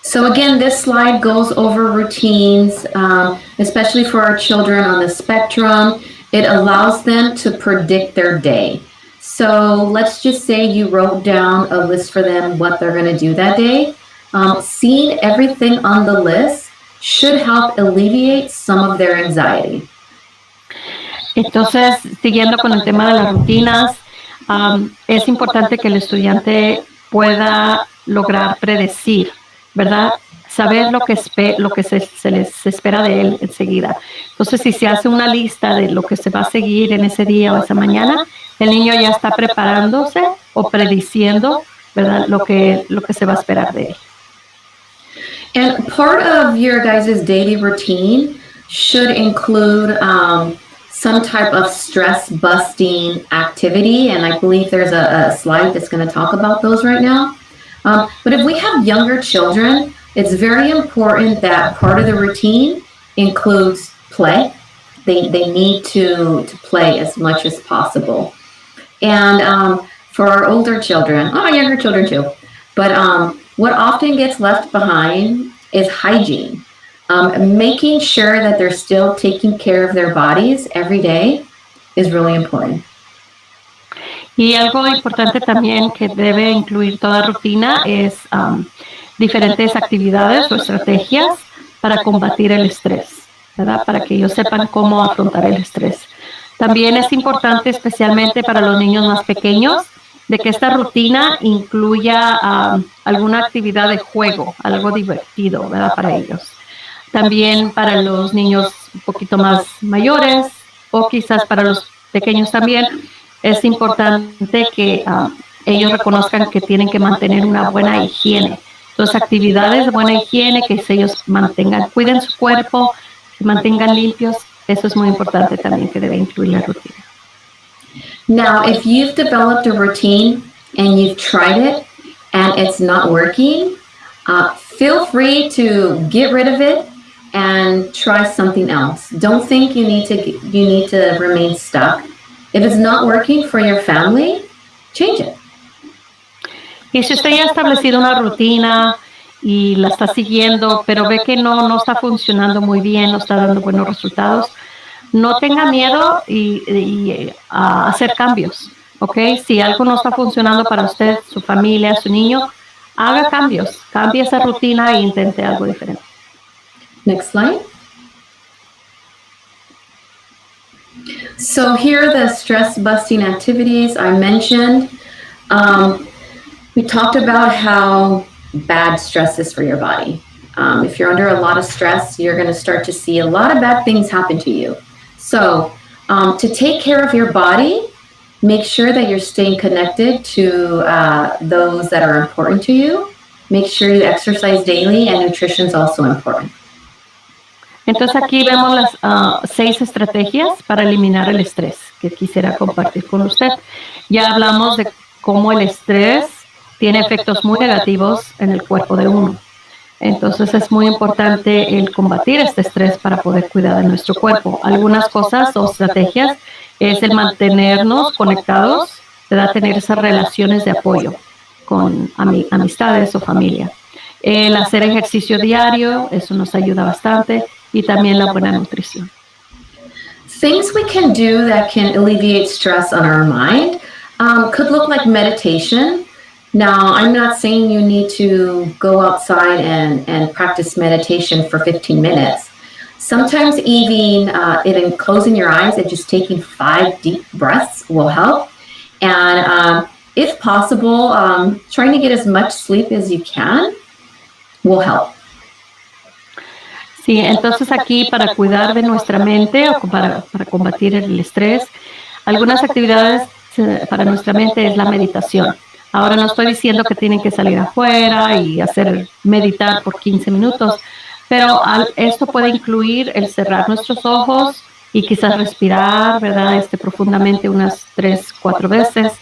So again, this slide goes over routines, especially for our children on the spectrum. It allows them to predict their day. So let's just say you wrote down a list for them what they're going to do that day. Seeing everything on the list should help alleviate some of their anxiety. Entonces, siguiendo con el tema de las rutinas, es importante que el estudiante pueda lograr predecir, ¿verdad? Saber lo que se les espera de él enseguida. Entonces, si se hace una lista de lo que se va a seguir en ese día o esa mañana, el niño ya está preparándose o prediciendo, ¿verdad?, lo que se va a esperar de él. And part of your guys' daily routine should include some type of stress-busting activity, and I believe there's a slide that's going to talk about those right now. But if we have younger children, it's very important that part of the routine includes play. They need to play as much as possible. And for our older children, younger children too, but what often gets left behind is hygiene. Making sure that they're still taking care of their bodies every day is really important. Y algo importante también que debe incluir toda rutina es diferentes actividades o estrategias para combatir el estrés, ¿verdad?, para que ellos sepan cómo afrontar el estrés. También es importante, especialmente para los niños más pequeños, de que esta rutina incluya alguna actividad de juego, algo divertido, ¿verdad?, para ellos. También para los niños un poquito más mayores o quizás para los pequeños también, es importante que ellos reconozcan que tienen que mantener una buena higiene. Entonces, actividades de buena higiene, que ellos cuiden su cuerpo, se mantengan limpios, eso es muy importante también que debe incluir la rutina. Now, if you've developed a routine and you've tried it and it's not working, feel free to get rid of it and try something else. Don't think you need to remain stuck. If it's not working for your family, change it. Y si usted ya ha establecido una rutina y la está siguiendo, pero ve que no está funcionando muy bien, no está dando buenos resultados, no tenga miedo y hacer cambios, ¿ok? Si algo no está funcionando para usted, su familia, su niño, haga cambios, cambie esa rutina e intente algo diferente. Next slide. So here are the stress-busting activities I mentioned. We talked about how bad stress is for your body. If you're under a lot of stress, you're going to start to see a lot of bad things happen to you. So to take care of your body, make sure that you're staying connected to those that are important to you. Make sure you exercise daily, and nutrition is also important. Entonces aquí vemos las 6 estrategias para eliminar el estrés que quisiera compartir con usted. Ya hablamos de cómo el estrés tiene efectos muy negativos en el cuerpo de uno. Entonces es muy importante el combatir este estrés para poder cuidar de nuestro cuerpo. Algunas cosas o estrategias es el mantenernos conectados, ¿verdad?, tener esas relaciones de apoyo con amistades o familia. El hacer ejercicio diario, eso nos ayuda bastante, y también la buena nutrición. Things we can do that can alleviate stress on our mind could look like meditation. Now, I'm not saying you need to go outside and practice meditation for 15 minutes. Sometimes even closing your eyes and just taking 5 deep breaths will help. And if possible, trying to get as much sleep as you can will help. Sí, entonces aquí para cuidar de nuestra mente o para combatir el estrés, algunas actividades para nuestra mente es la meditación. Ahora no estoy diciendo que tienen que salir afuera y meditar por 15 minutos, pero esto puede incluir el cerrar nuestros ojos y quizás respirar, ¿verdad? Profundamente unas 3, 4 veces.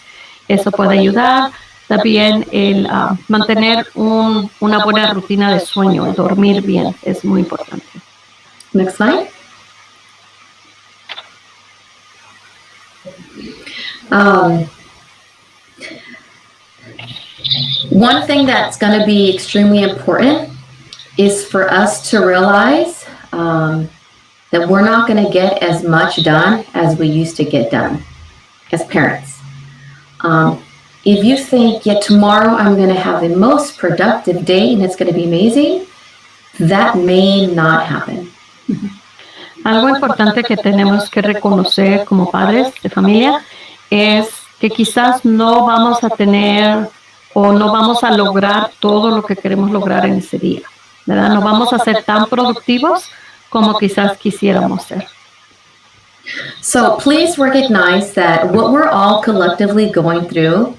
Eso puede ayudar. También el mantener una buena rutina de sueño, el dormir bien, es muy importante. Next slide. One thing that's going to be extremely important is for us to realize that we're not going to get as much done as we used to get done as parents. If you think, yeah, tomorrow I'm going to have the most productive day and it's going to be amazing, that may not happen. Algo importante que tenemos que reconocer como padres de familia es que quizás no vamos a tener o no vamos a lograr todo lo que queremos lograr en ese día, ¿verdad? No vamos a ser tan productivos como quizás quisiéramos ser. So please recognize that what we're all collectively going through,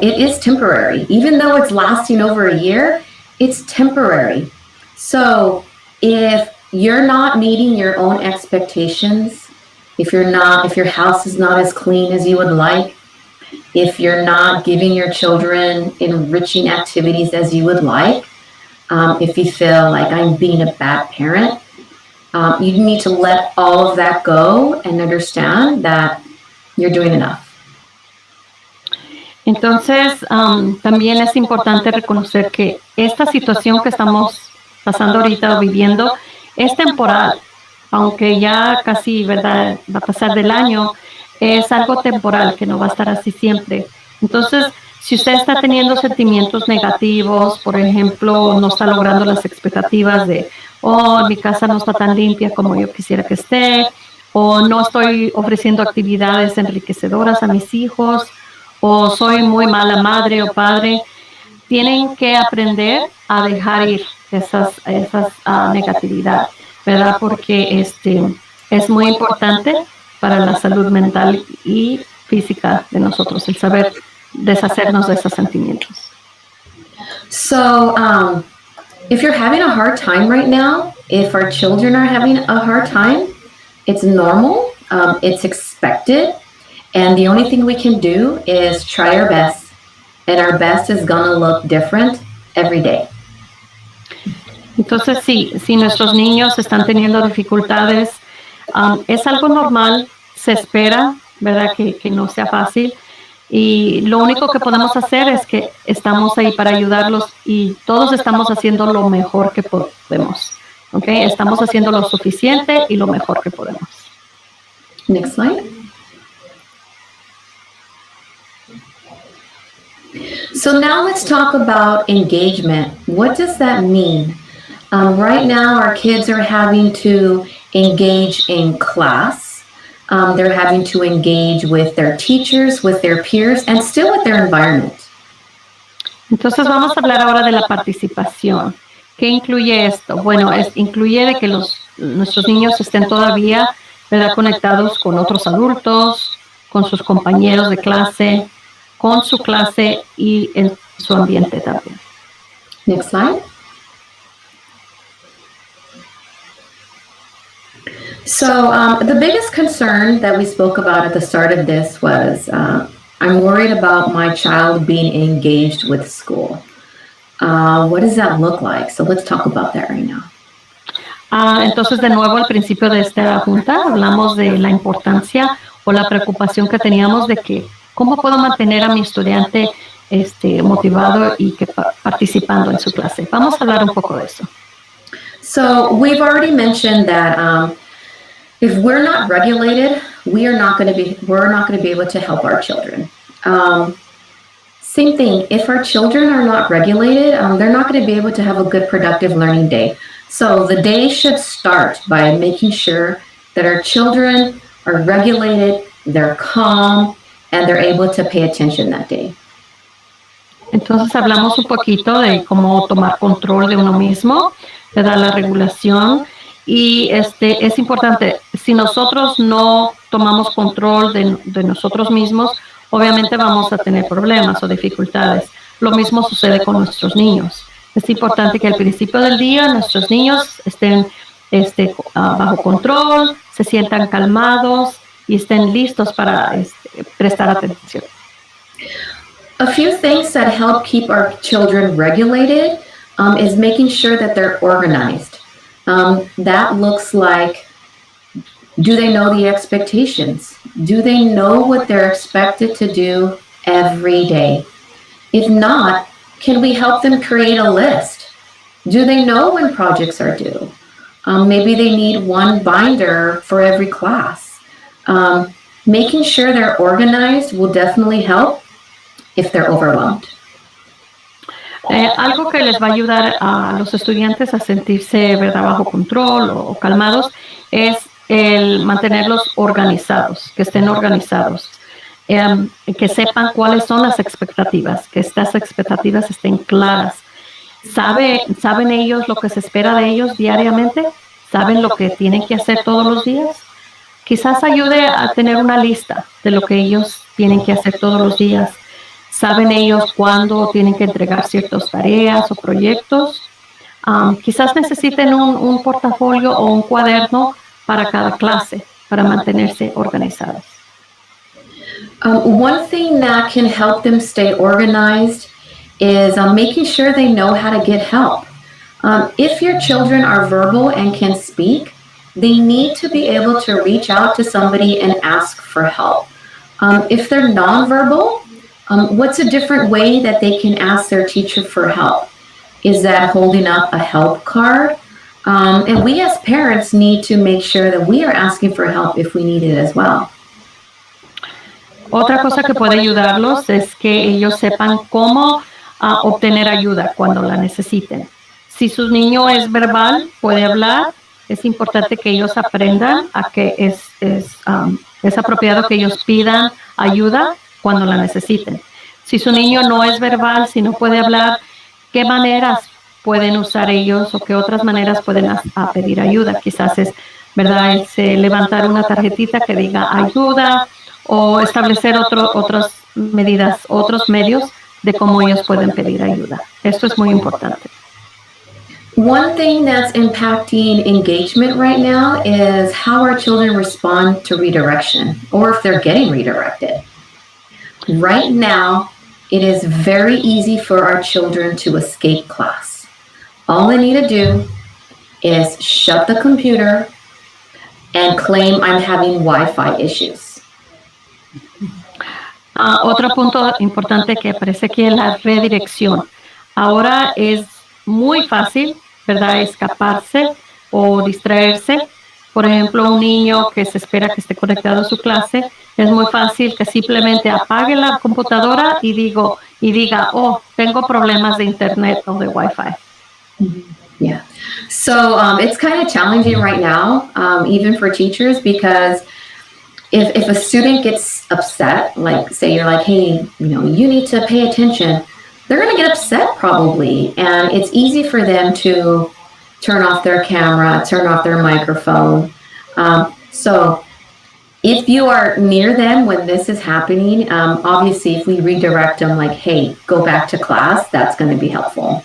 it is temporary. Even though it's lasting over a year, it's temporary. So if you're not meeting your own expectations, if your house is not as clean as you would like, if you're not giving your children enriching activities as you would like, if you feel like I'm being a bad parent, you need to let all of that go and understand that you're doing enough. Entonces, también es importante reconocer que esta situación que estamos pasando ahorita o viviendo es temporal, aunque ya casi, ¿verdad?, va a pasar del año, es algo temporal que no va a estar así siempre. Entonces, si usted está teniendo sentimientos negativos, por ejemplo, no está logrando las expectativas de, mi casa no está tan limpia como yo quisiera que esté, o no estoy ofreciendo actividades enriquecedoras a mis hijos, o soy muy mala madre o padre, tienen que aprender a dejar ir esas negatividad, ¿verdad? Porque es muy importante para la salud mental y física de nosotros, el saber deshacernos de esos sentimientos. So, if you're having a hard time right now, if our children are having a hard time, it's normal, it's expected, and the only thing we can do is try our best, and our best is gonna look different every day. Entonces, si nuestros niños están teniendo dificultades, es algo normal, se espera, ¿verdad?, que no sea fácil. Y lo único que podemos hacer es que estamos ahí para ayudarlos y todos estamos haciendo lo mejor que podemos. ¿Okay? Estamos haciendo lo suficiente y lo mejor que podemos. Next slide. So now let's talk about engagement. What does that mean? Right now, our kids are having to engage in class. They're having to engage with their teachers, with their peers, and still with their environment. Entonces vamos a hablar ahora de la participación. ¿Qué incluye esto? Bueno, incluye de que nuestros niños estén todavía, ¿verdad?, conectados con otros adultos, con sus compañeros de clase, con su clase y en su ambiente también. Next slide. So the biggest concern that we spoke about at the start of this was I'm worried about my child being engaged with school. What does that look like? So let's talk about that right now. Entonces, de nuevo, al principio de esta junta, hablamos de la importancia o la preocupación que teníamos de que cómo puedo mantener a mi estudiante motivado y participando en su clase. Vamos a hablar un poco de eso. So we've already mentioned that if we're not regulated, we're not going to be able to help our children. Same thing, if our children are not regulated, they're not going to be able to have a good, productive learning day. So the day should start by making sure that our children are regulated, they're calm, and they're able to pay attention that day. Entonces hablamos un poquito de cómo tomar control de uno mismo, ¿verdad? La regulación. Y es importante, si nosotros no tomamos control de nosotros mismos, obviamente vamos a tener problemas o dificultades. Lo mismo sucede con nuestros niños. Es importante que al principio del día nuestros niños estén bajo control, se sientan calmados y estén listos para prestar atención. A few things that help keep our children regulated is making sure that they're organized. That looks like, do they know the expectations? Do they know what they're expected to do every day? If not, can we help them create a list? Do they know when projects are due? Maybe they need one binder for every class. Making sure they're organized will definitely help if they're overwhelmed. Algo que les va a ayudar a los estudiantes a sentirse, ¿verdad?, bajo control o calmados es el mantenerlos organizados, que estén organizados, que sepan cuáles son las expectativas, que estas expectativas estén claras. ¿Saben ellos lo que se espera de ellos diariamente? ¿Saben lo que tienen que hacer todos los días? Quizás ayude a tener una lista de lo que ellos tienen que hacer todos los días. ¿Saben ellos cuándo tienen que entregar ciertas tareas o proyectos? Quizás necesiten un portafolio o un cuaderno para cada clase, para mantenerse organizados. One thing that can help them stay organized is making sure they know how to get help. If your children are verbal and can speak, they need to be able to reach out to somebody and ask for help. If they're nonverbal, what's a different way that they can ask their teacher for help? Is that holding up a help card? And we as parents need to make sure that we are asking for help if we need it as well. Otra cosa que puede ayudarlos es que ellos sepan cómo obtener ayuda cuando la necesiten. Si su niño es verbal, puede hablar, es importante que ellos aprendan a que es apropiado que ellos pidan ayuda cuando la necesiten. Si su niño no es verbal, si no puede hablar, ¿qué maneras pueden usar ellos o qué otras maneras pueden pedir ayuda? Quizás es, ¿verdad?, levantar una tarjetita que diga ayuda o establecer otras medidas, otros medios de cómo ellos pueden pedir ayuda. Esto es muy importante. One thing that's impacting engagement right now is how our children respond to redirection or if they're getting redirected. Right now, it is very easy for our children to escape class. All they need to do is shut the computer and claim I'm having Wi-Fi issues. Otro punto importante que aparece aquí es la redirección. Ahora es muy fácil, ¿verdad?, escaparse o distraerse. Por ejemplo, un niño que se espera que esté conectado a su clase, es muy fácil que simplemente apague la computadora y diga, oh, tengo problemas de internet o de Wi-Fi. Yeah. So it's kind of challenging right now, even for teachers, because if a student gets upset, like say you're like, hey, you need to pay attention, they're going to get upset probably. And it's easy for them to turn off their camera, turn off their microphone. So if you are near them when this is happening, obviously if we redirect them like, hey, go back to class, that's going to be helpful.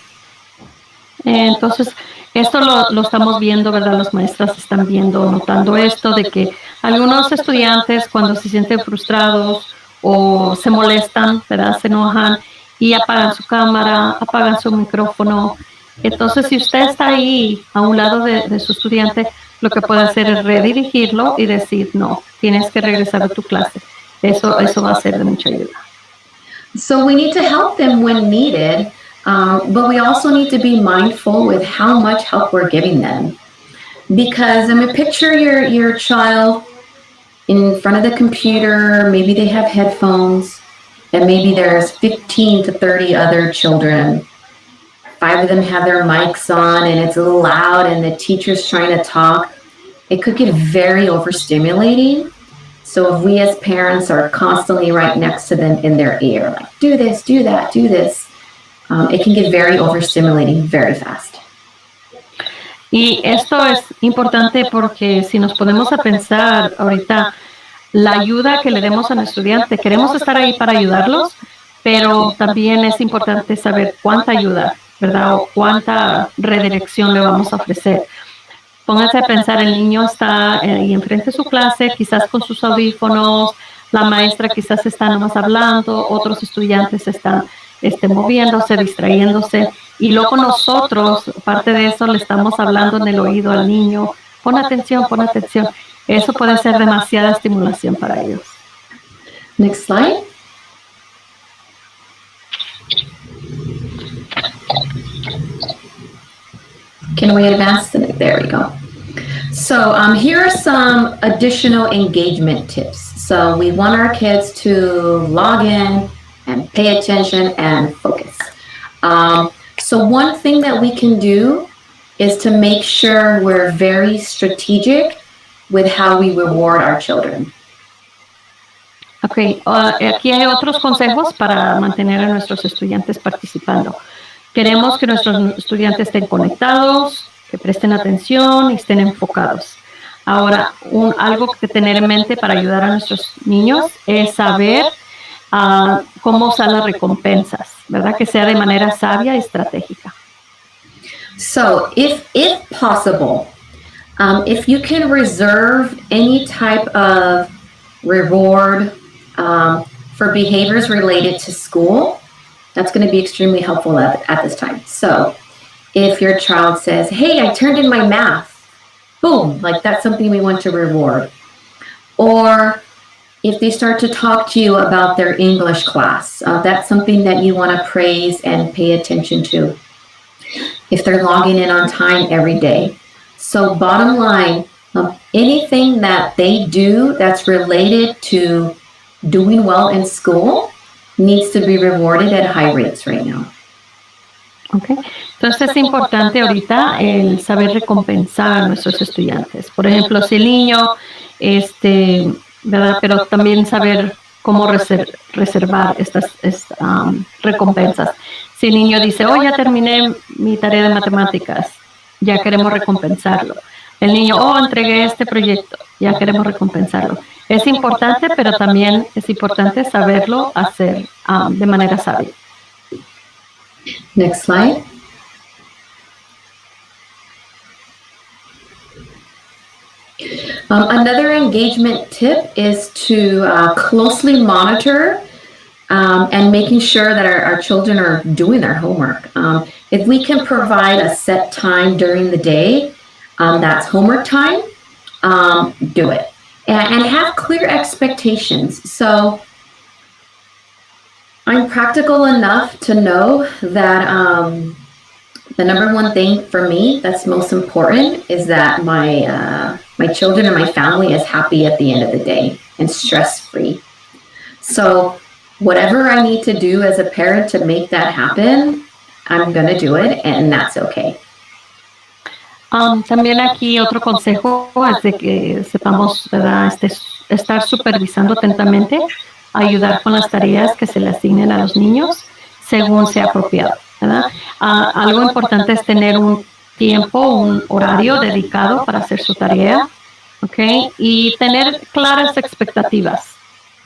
Entonces, esto lo estamos viendo, ¿verdad? Las maestras están notando esto de que algunos estudiantes cuando se sienten frustrados o se molestan, ¿verdad?, se enojan y apagan su cámara, apagan su micrófono. Entonces, si usted está ahí a un lado de su estudiante, lo que puede hacer es redirigirlo y decir, no, tienes que regresar a tu clase. Eso va a ser de mucha ayuda. So we need to help them when needed. But we also need to be mindful with how much help we're giving them. Because picture your child in front of the computer, maybe they have headphones, and maybe there's 15 to 30 other children. 5 of them have their mics on, and it's a little loud, and the teacher's trying to talk. It could get very overstimulating. So if we as parents are constantly right next to them in their ear, like, do this, do that, do this, it can get very overstimulating very fast. Y esto es importante porque si nos ponemos a pensar ahorita, la ayuda que le demos a nuestro estudiante. Queremos estar ahí para ayudarlos, pero también es importante saber cuánta ayuda, ¿verdad? O cuánta redirección le vamos a ofrecer. Pónganse a pensar, el niño está ahí enfrente de su clase, quizás con sus audífonos, la maestra quizás está nomás hablando, otros estudiantes están moviéndose, distrayéndose, y luego nosotros, parte de eso, le estamos hablando en el oído al niño, pon atención, pon atención. Eso puede ser demasiada estimulación para ellos. Next slide. Can we advance? There we go. So here are some additional engagement tips. So we want our kids to log in and pay attention and focus. So one thing that we can do is to make sure we're very strategic with how we reward our children. Ok, aquí hay otros consejos para mantener a nuestros estudiantes participando. Queremos que nuestros estudiantes estén conectados, que presten atención y estén enfocados. Ahora, algo que tener en mente para ayudar a nuestros niños es saber cómo usar las recompensas, ¿verdad? Que sea de manera sabia y estratégica. So, if possible, if you can reserve any type of reward for behaviors related to school, that's going to be extremely helpful at this time. So, if your child says, hey, I turned in my math, boom, like that's something we want to reward. Or if they start to talk to you about their English class, that's something that you want to praise and pay attention to. If they're logging in on time every day. So bottom line, anything that they do that's related to doing well in school needs to be rewarded at high rates right now. Okay. Entonces es importante ahorita el saber recompensar a nuestros estudiantes. Por ejemplo, si el niño, ¿verdad? Pero también saber cómo reservar estas recompensas. Si el niño dice, oh, ya terminé mi tarea de matemáticas, ya queremos recompensarlo. El niño, oh, entregué este proyecto, ya queremos recompensarlo. Es importante, pero también es importante saberlo hacer de manera sabia. Next slide. Another engagement tip is to closely monitor and making sure that our children are doing their homework. If we can provide a set time during the day, that's homework time, do it. And have clear expectations. So I'm practical enough to know that the number one thing for me that's most important is that my children and my family is happy at the end of the day and stress-free. So whatever I need to do as a parent to make that happen, I'm going to do it, and that's okay. También aquí otro consejo es de que sepamos, ¿verdad? Estar supervisando atentamente, ayudar con las tareas que se le asignen a los niños según sea apropiado, ¿verdad? Algo importante es tener un tiempo, un horario dedicado para hacer su tarea, ¿ok? Y tener claras expectativas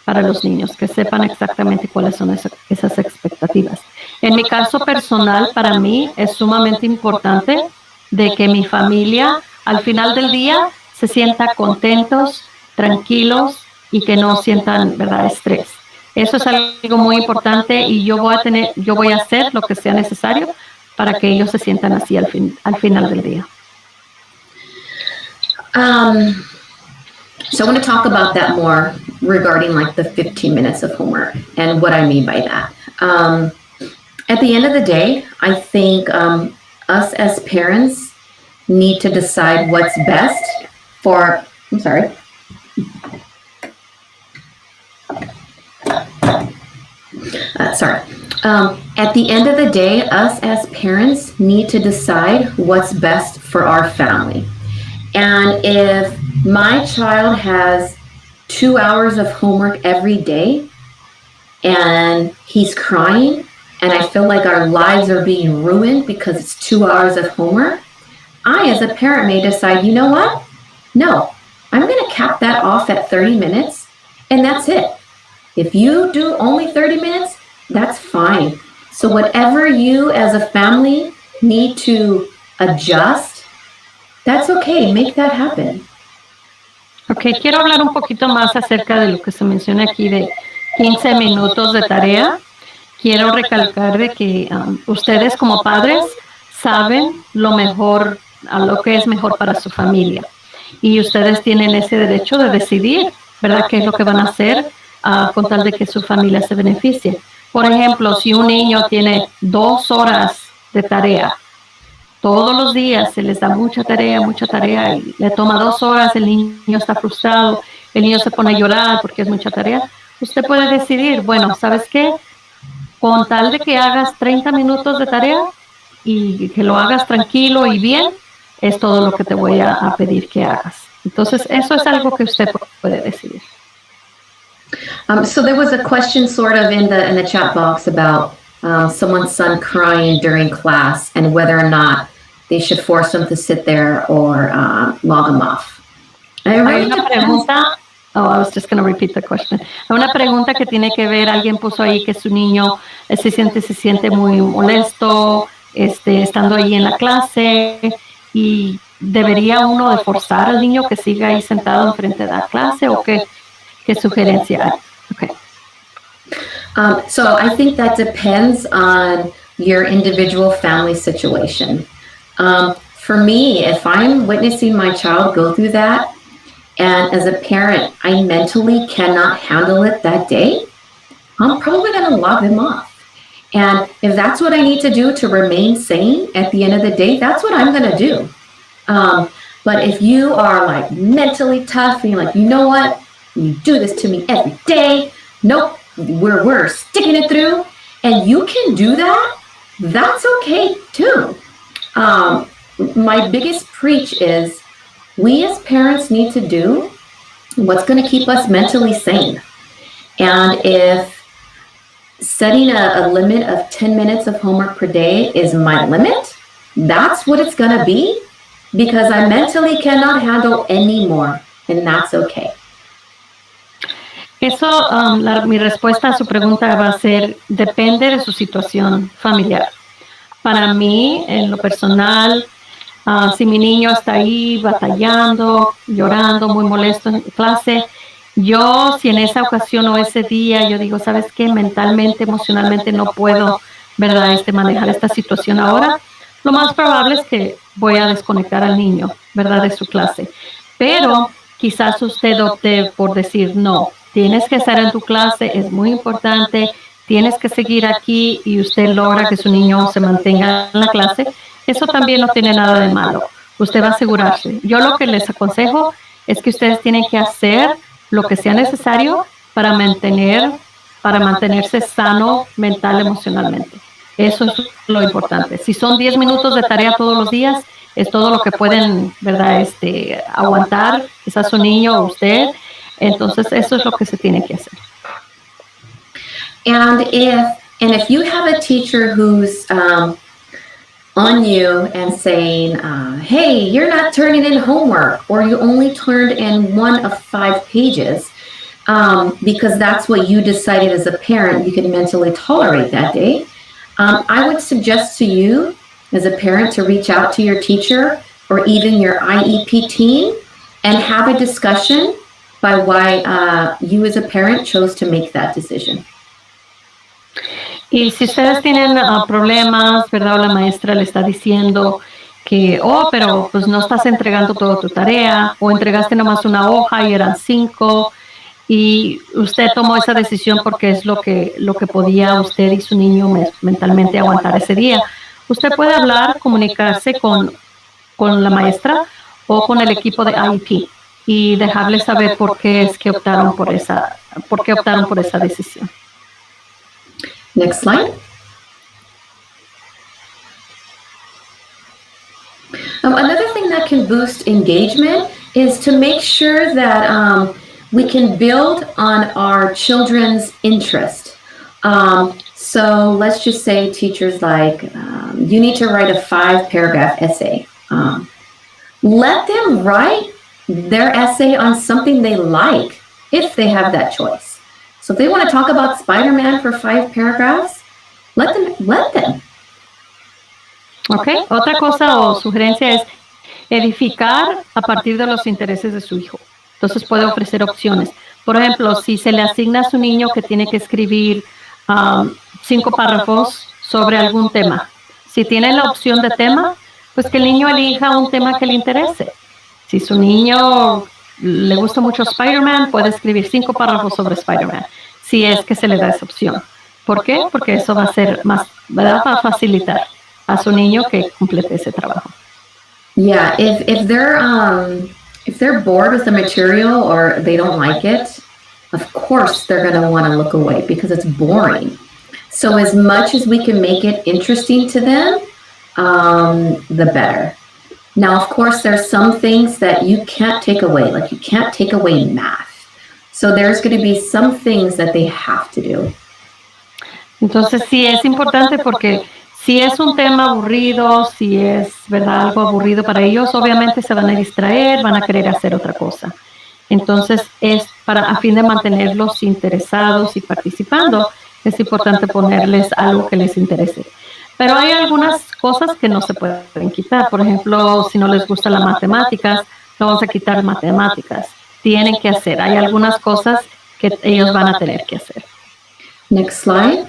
para los niños, que sepan exactamente cuáles son esas expectativas. En mi caso personal, para mí es sumamente importante de que mi familia al final del día se sienta contentos, tranquilos y que no sientan, ¿verdad?, estrés. Eso es algo muy importante y yo voy a hacer lo que sea necesario para que ellos se sientan así al final del día. So I want to talk about that more regarding like the 15 minutes of homework and what I mean by that. At the end of the day, I think us as parents need to decide what's best for, at the end of the day, us as parents need to decide what's best for our family. And if my child has 2 hours of homework every day and he's crying and I feel like our lives are being ruined because it's 2 hours of homework, I as a parent may decide, you know what? No, I'm going to cap that off at 30 minutes And that's it. If you do only 30 minutes, that's fine. So whatever you as a family need to adjust, that's okay. Make that happen. Ok, quiero hablar un poquito más acerca de lo que se menciona aquí de 15 minutos de tarea. Quiero recalcar de que ustedes como padres saben lo mejor, a lo que es mejor para su familia. Y ustedes tienen ese derecho de decidir, ¿verdad?, qué es lo que van a hacer con tal de que su familia se beneficie. Por ejemplo, si un niño tiene 2 horas de tarea, todos los días se les da mucha tarea, y le toma 2 horas, el niño está frustrado, el niño se pone a llorar porque es mucha tarea, usted puede decidir, bueno, ¿sabes qué? Con tal de que hagas 30 minutos de tarea y que lo hagas tranquilo y bien, es todo lo que te voy a pedir que hagas. Entonces, eso es algo que usted puede decidir. So there was a question sort of in the chat box about someone's son crying during class and whether or not they should force them to sit there or log them off. Hay una pregunta. Oh, I was just going to repeat the question. Hay una pregunta que tiene que ver, alguien puso ahí que su niño se siente muy molesto, estando ahí en la clase, y debería uno de forzar al niño que siga ahí sentado enfrente de la clase, o qué sugerencia hay. Okay. So I think that depends on your individual family situation. For me, if I'm witnessing my child go through that, and as a parent, I mentally cannot handle it that day, I'm probably going to log them off. And if that's what I need to do to remain sane at the end of the day, that's what I'm going to do. But if you are like mentally tough and you're like, you know what, you do this to me every day, nope, we're sticking it through, and you can do that, that's okay too. My biggest preach is we as parents need to do what's going to keep us mentally sane. And if setting a limit of 10 minutes of homework per day is my limit, that's what it's going to be, because I mentally cannot handle any more, and that's okay. Eso, mi respuesta a su pregunta va a ser, depende de su situación familiar. Para mí, en lo personal, si mi niño está ahí batallando, llorando, muy molesto en clase, yo, si en esa ocasión o ese día, yo digo, ¿sabes qué? Mentalmente, emocionalmente no puedo, ¿verdad?, manejar esta situación ahora, lo más probable es que voy a desconectar al niño, ¿verdad?, de su clase. Pero quizás usted opte por decir, no, tienes que estar en tu clase, es muy importante, tienes que seguir aquí, y usted logra que su niño se mantenga en la clase. Eso también no tiene nada de malo. Usted va a asegurarse. Yo lo que les aconsejo es que ustedes tienen que hacer lo que sea necesario para mantenerse sano mental, emocionalmente. Eso es lo importante. Si son 10 minutos de tarea todos los días, es todo lo que pueden, ¿verdad?, aguantar, quizás su niño o usted. Entonces, eso es lo que se tiene que hacer. And if you have a teacher who's on you and saying, hey, you're not turning in homework, or you only turned in 1 of 5 pages, because that's what you decided as a parent you can mentally tolerate that day, I would suggest to you as a parent to reach out to your teacher or even your IEP team and have a discussion by why you as a parent chose to make that decision. Y si ustedes tienen problemas, ¿verdad?, o la maestra le está diciendo que, pero pues no estás entregando toda tu tarea, o entregaste nomás una hoja y eran 5, y usted tomó esa decisión porque es lo que podía usted y su niño mentalmente aguantar ese día. Usted puede hablar, comunicarse con la maestra o con el equipo de IEP y dejarles saber por qué es que optaron por esa decisión. Next slide. Another thing that can boost engagement is to make sure that we can build on our children's interest. So let's just say teachers like, you need to write a 5-paragraph essay. Let them write their essay on something they like. if they have that choice. So if they want to talk about Spider-Man for 5 paragraphs, let them. ¿Ok? Otra cosa o sugerencia es edificar a partir de los intereses de su hijo. Entonces puede ofrecer opciones. Por ejemplo, si se le asigna a su niño que tiene que escribir 5 párrafos sobre algún tema. Si tiene la opción de tema, pues que el niño elija un tema que le interese. Si su niño le gusta mucho Spider-Man, puede escribir 5 párrafos sobre Spider-Man, si es que se le da esa opción. ¿Por qué? Porque eso va a ser más, ¿verdad? Va a facilitar a su niño que complete ese trabajo. Yeah, if they're bored with the material or they don't like it, of course they're going to want to look away because it's boring. So as much as we can make it interesting to them, the better. Now, of course, there's some things that you can't take away, like you can't take away math. So there's going to be some things that they have to do. Entonces sí es importante porque si es un tema aburrido, si es, ¿verdad?, algo aburrido para ellos, obviamente se van a distraer, van a querer hacer otra cosa. Entonces es a fin de mantenerlos interesados y participando, es importante ponerles algo que les interese. Pero hay algunas cosas que no se pueden quitar. Por ejemplo, si no les gusta las matemáticas, no vamos a quitar matemáticas. Tienen que hacer. Hay algunas cosas que ellos van a tener que hacer. Next slide.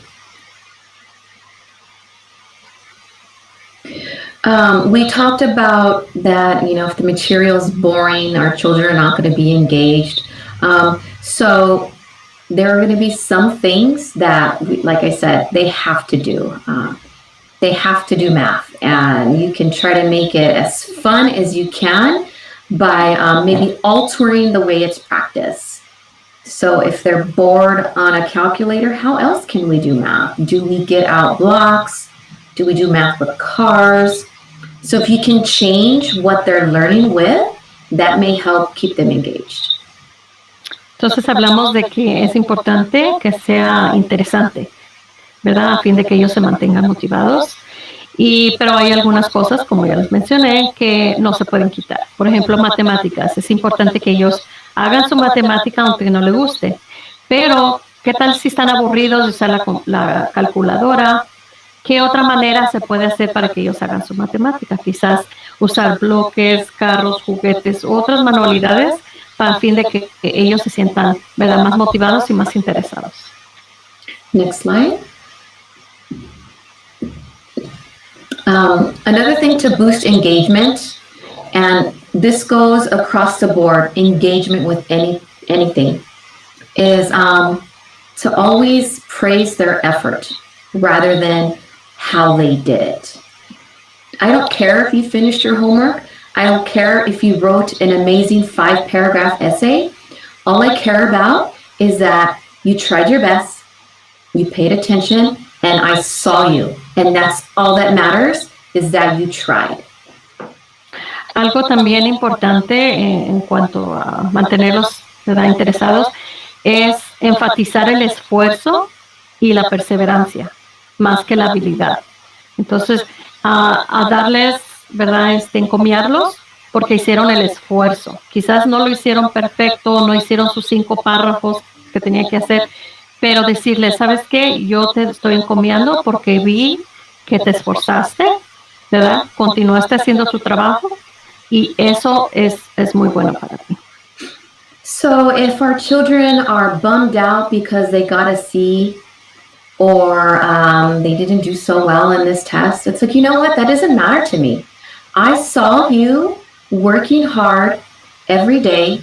We talked about that, if the material is boring, our children are not going to be engaged. So there are going to be some things that, like I said, they have to do. They have to do math, and you can try to make it as fun as you can by maybe altering the way it's practiced. So if they're bored on a calculator, how else can we do math? Do we get out blocks? Do we do math with cars? So if you can change what they're learning with, that may help keep them engaged. Entonces hablamos de que es importante que sea interesante, ¿verdad? A fin de que ellos se mantengan motivados. Pero hay algunas cosas, como ya les mencioné, que no se pueden quitar. Por ejemplo, matemáticas. Es importante que ellos hagan su matemática aunque no les guste. Pero, ¿qué tal si están aburridos de usar la calculadora? ¿Qué otra manera se puede hacer para que ellos hagan su matemática? Quizás usar bloques, carros, juguetes, otras manualidades para fin de que ellos se sientan, ¿verdad?, más motivados y más interesados. Next slide. Another thing to boost engagement, and this goes across the board, engagement with anything, is to always praise their effort rather than how they did it. I don't care if you finished your homework. I don't care if you wrote an amazing 5-paragraph essay. All I care about is that you tried your best, you paid attention, and I saw you. And that's all that matters, is that you tried. Algo también importante en cuanto a mantenerlos, ¿verdad?, interesados es enfatizar el esfuerzo y la perseverancia más que la habilidad. Entonces, a darles, ¿verdad?, encomiarlos porque hicieron el esfuerzo. Quizás no lo hicieron perfecto, no hicieron sus 5 párrafos que tenían que hacer, pero decirles, ¿sabes qué? Yo te estoy encomiando porque vi que te esforzaste, ¿verdad? Continuaste haciendo tu trabajo y eso es muy bueno para ti. So if our children are bummed out because they got a C or they didn't do so well in this test, it's like, you know what? That doesn't matter to me. I saw you working hard every day.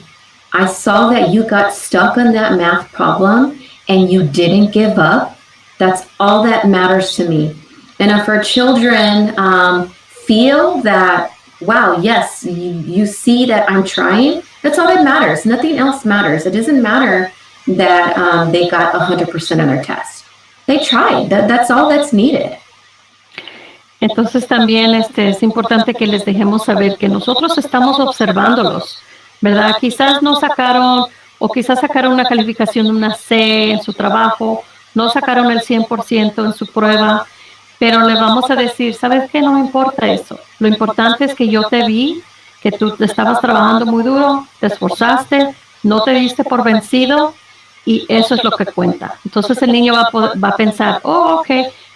I saw that you got stuck on that math problem and you didn't give up. That's all that matters to me. And if our children feel that, wow, yes, you see that I'm trying, that's all that matters. Nothing else matters. It doesn't matter that they got 100% on their test. They tried. That's all that's needed. Entonces también es importante que les dejemos saber que nosotros estamos observándolos, ¿verdad? Quizás no sacaron, o quizás sacaron una calificación de una C en su trabajo, no sacaron el 100% en su prueba, pero le vamos a decir, ¿sabes qué? No me importa eso. Lo importante es que yo te vi, que tú te estabas trabajando muy duro, te esforzaste, no te diste por vencido y eso es lo que cuenta. Entonces el niño va a pensar, oh, ok,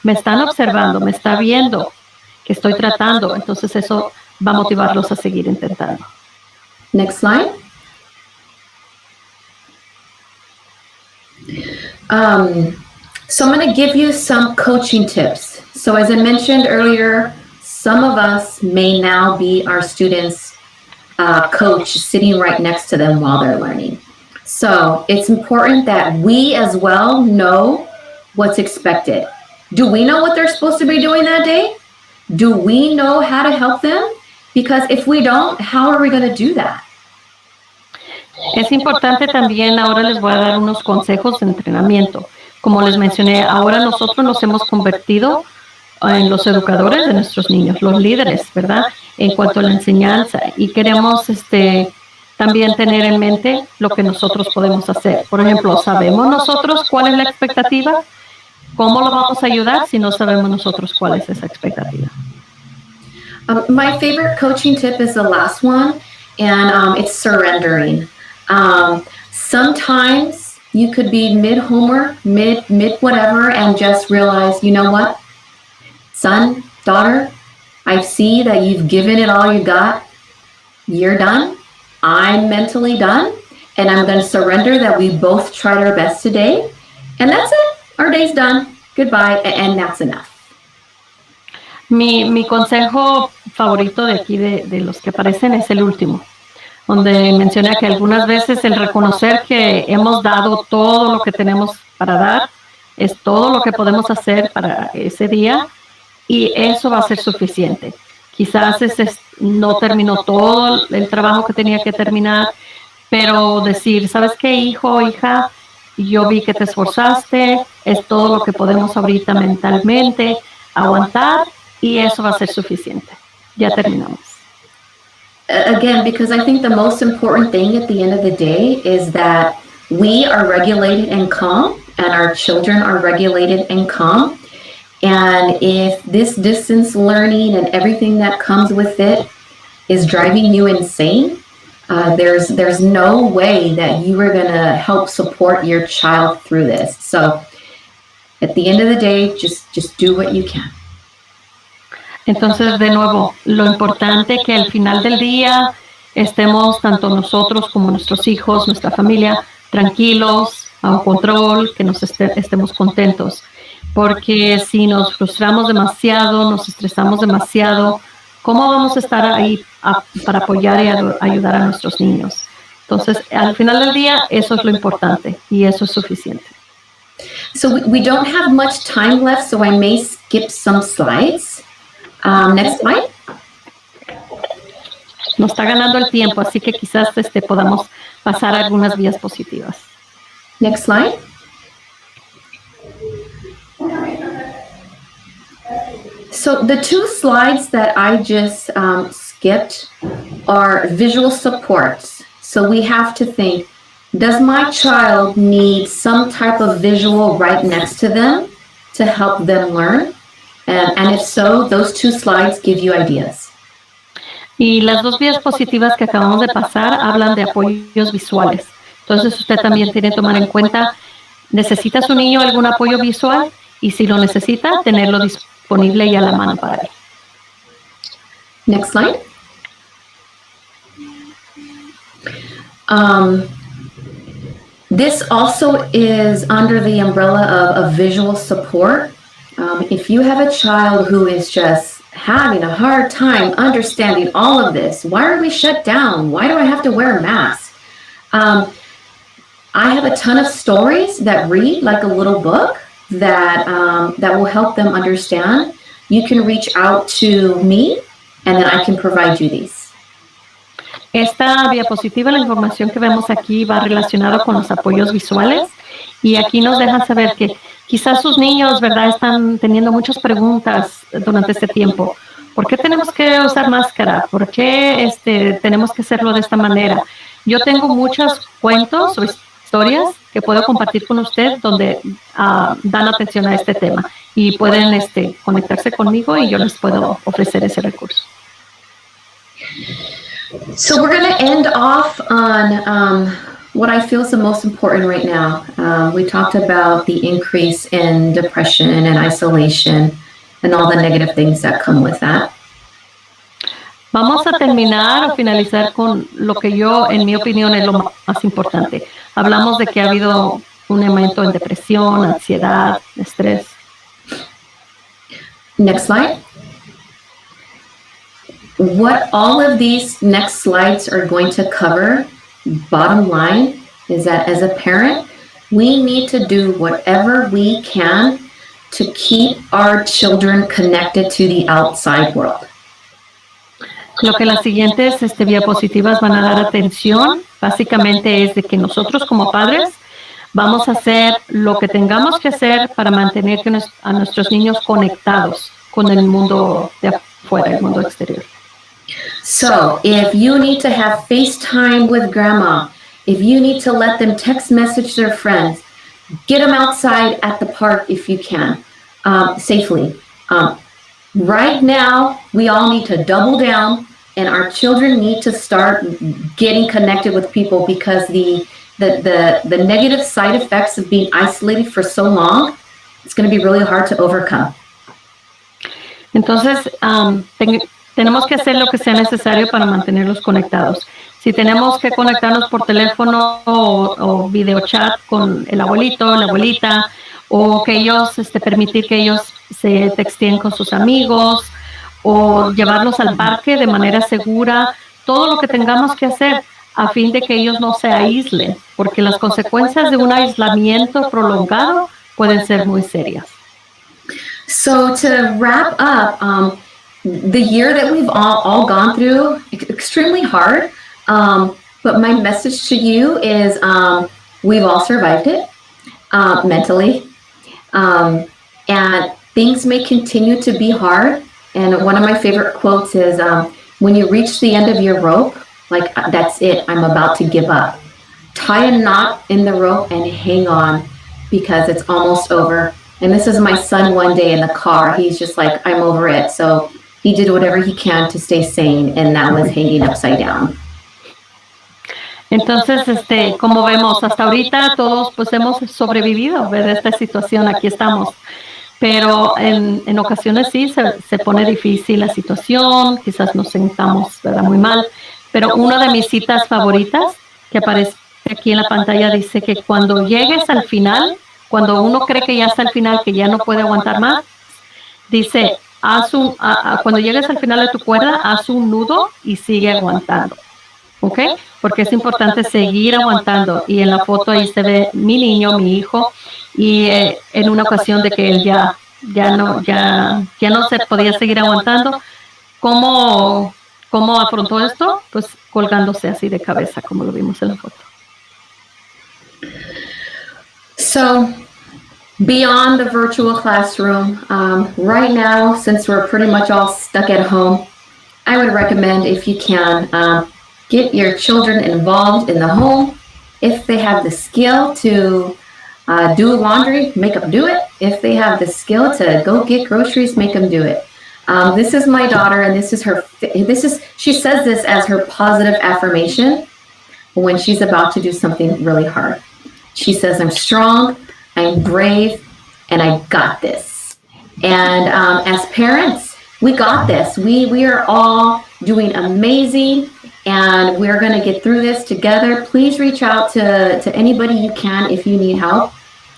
me están observando, me está viendo que estoy tratando, entonces eso va a motivarlos a seguir intentando. Next slide. So I'm going to give you some coaching tips. So as I mentioned earlier, some of us may now be our students' coach sitting right next to them while they're learning. So it's important that we as well know what's expected. Do we know what they're supposed to be doing that day? Do we know how to help them? Because if we don't, how are we going to do that? Es importante también, ahora les voy a dar unos consejos de entrenamiento. Como les mencioné, ahora nosotros nos hemos convertido en los educadores de nuestros niños, los líderes, ¿verdad? En cuanto a la enseñanza, y queremos también tener en mente lo que nosotros podemos hacer. Por ejemplo, ¿sabemos nosotros cuál es la expectativa? ¿Cómo lo vamos a ayudar si no sabemos nosotros cuál es esa expectativa? My favorite coaching tip is the last one, and it's surrendering. Sometimes you could be mid-homework, mid whatever, and just realize, you know what? Son, daughter, I see that you've given it all you got. You're done. I'm mentally done. And I'm going to surrender that we both tried our best today. And that's it. Our day's done. Goodbye. And that's enough. Mi consejo favorito de aquí, de los que aparecen, es el último, donde menciona que algunas veces el reconocer que hemos dado todo lo que tenemos para dar, es todo lo que podemos hacer para ese día, y eso va a ser suficiente. Quizás no terminó todo el trabajo que tenía que terminar, pero decir, ¿sabes qué, hijo o hija? Yo vi que te esforzaste, es todo lo que podemos ahorita mentalmente aguantar, y eso va a ser suficiente. Ya terminamos. Again, because I think the most important thing at the end of the day is that we are regulated and calm, and our children are regulated and calm. And if this distance learning and everything that comes with it is driving you insane, there's no way that you are going to help support your child through this. So at the end of the day, just do what you can. Entonces, de nuevo, lo importante que al final del día estemos tanto nosotros como nuestros hijos, nuestra familia, tranquilos, bajo control, que nos estemos contentos. Porque si nos frustramos demasiado, nos estresamos demasiado, ¿cómo vamos a estar ahí para apoyar y ayudar a nuestros niños? Entonces, al final del día, eso es lo importante y eso es suficiente. So we don't have much time left, so I may skip some slides. Next slide. Nos está ganando el tiempo, así que quizás podamos pasar algunas vías positivas. Next slide. So the two slides that I just skipped are visual supports. So we have to think, does my child need some type of visual right next to them to help them learn? And if so, those two slides give you ideas. Y las dos vías positivas que acabamos de pasar hablan de apoyos visuales. Entonces usted también tiene que tomar en cuenta, ¿necesita su niño algún apoyo visual? Y si lo necesita, tenerlo disponible y a la mano para él. Next slide. This also is under the umbrella of visual support. If you have a child who is just having a hard time understanding all of this, why are we shut down? Why do I have to wear a mask? I have a ton of stories that read like a little book that will help them understand. You can reach out to me and then I can provide you these. Esta diapositiva, la información que vemos aquí va relacionada con los apoyos visuales, y aquí nos dejan saber que quizás sus niños, ¿verdad?, están teniendo muchas preguntas durante este tiempo. ¿Por qué tenemos que usar máscara? ¿Por qué tenemos que hacerlo de esta manera? Yo tengo muchos cuentos o historias que puedo compartir con usted donde dan atención a este tema, y pueden conectarse conmigo y yo les puedo ofrecer ese recurso. So we're going to end off on what I feel is the most important right now. We talked about the increase in depression and isolation and all the negative things that come with that. Vamos a terminar o finalizar con lo que yo, en mi opinión, es lo más importante. Hablamos de que ha habido un aumento en depresión, ansiedad, estrés. Next slide. What all of these next slides are going to cover, bottom line, is that as a parent, we need to do whatever we can to keep our children connected to the outside world. Lo que las siguientes diapositivas van a dar atención, básicamente es de que nosotros como padres vamos a hacer lo que tengamos que hacer para mantener a nuestros niños conectados con el mundo de afuera, el mundo exterior. So, if you need to have FaceTime with grandma, if you need to let them text message their friends, get them outside at the park if you can, safely. Right now, we all need to double down, and our children need to start getting connected with people, because the negative side effects of being isolated for so long, it's going to be really hard to overcome. Entonces, tenemos que hacer lo que sea necesario para mantenerlos conectados. Si tenemos que conectarnos por teléfono o videochat con el abuelito, la abuelita, o que ellos, permitir que ellos se texteen con sus amigos, o llevarlos al parque de manera segura, todo lo que tengamos que hacer a fin de que ellos no se aíslen, porque las consecuencias de un aislamiento prolongado pueden ser muy serias. So to wrap up, the year that we've all gone through, extremely hard, but my message to you is we've all survived it mentally, and things may continue to be hard. And one of my favorite quotes is, when you reach the end of your rope, like, that's it, I'm about to give up. Tie a knot in the rope and hang on, because it's almost over. And this is my son one day in the car. He's just like, I'm over it. So he did whatever he can to stay sane, and that was hanging upside down. Entonces, como vemos, hasta ahorita todos pues hemos sobrevivido de esta situación, aquí estamos. Pero en ocasiones sí se pone difícil la situación, quizás nos sentamos, ¿verdad?, muy mal. Pero una de mis citas favoritas, que aparece aquí en la pantalla, dice que cuando llegues al final, cuando uno cree que ya está al final, que ya no puede aguantar más, dice, cuando llegues al final de tu cuerda, haz un nudo y sigue aguantando. ¿Ok? Porque es importante seguir aguantando. Y en la foto ahí se ve mi niño, mi hijo, y en una ocasión de que él ya no se podía seguir aguantando. ¿Cómo afrontó esto? Pues colgándose así de cabeza, como lo vimos en la foto. So, beyond the virtual classroom, right now, since we're pretty much all stuck at home, I would recommend, if you can, get your children involved in the home. If they have the skill to do laundry, make them do it. If they have the skill to go get groceries, make them do it. This is my daughter, and she says this as her positive affirmation when she's about to do something really hard. She says, I'm strong, I'm brave, and I got this. And as parents, we got this. We are all doing amazing, and we're going to get through this together. Please reach out to anybody you can if you need help,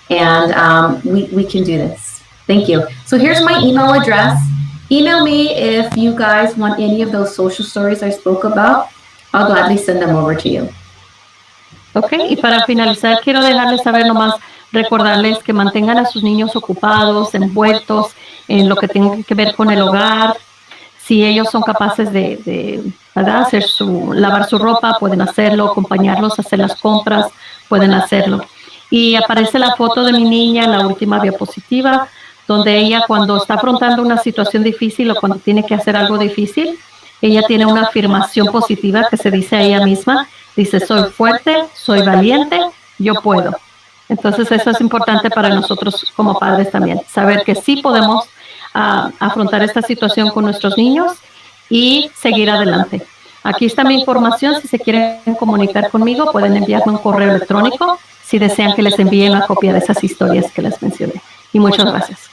and we can do this. Thank you. So here's my email address. Email me if you guys want any of those social stories I spoke about. I'll gladly send them over to you. Ok, y para finalizar quiero dejarles saber nomás, recordarles que mantengan a sus niños ocupados, envueltos en lo que tenga que ver con el hogar. Si ellos son capaces de ¿verdad?, lavar su ropa, pueden hacerlo, acompañarlos a hacer las compras, pueden hacerlo. Y aparece la foto de mi niña en la última diapositiva, donde ella, cuando está afrontando una situación difícil o cuando tiene que hacer algo difícil, ella tiene una afirmación positiva que se dice a ella misma. Dice, soy fuerte, soy valiente, yo puedo. Entonces eso es importante para nosotros como padres también, saber que sí podemos afrontar esta situación con nuestros niños y seguir adelante. Aquí está mi información. Si se quieren comunicar conmigo, pueden enviarme un correo electrónico si desean que les envíe una copia de esas historias que les mencioné. Y muchas gracias.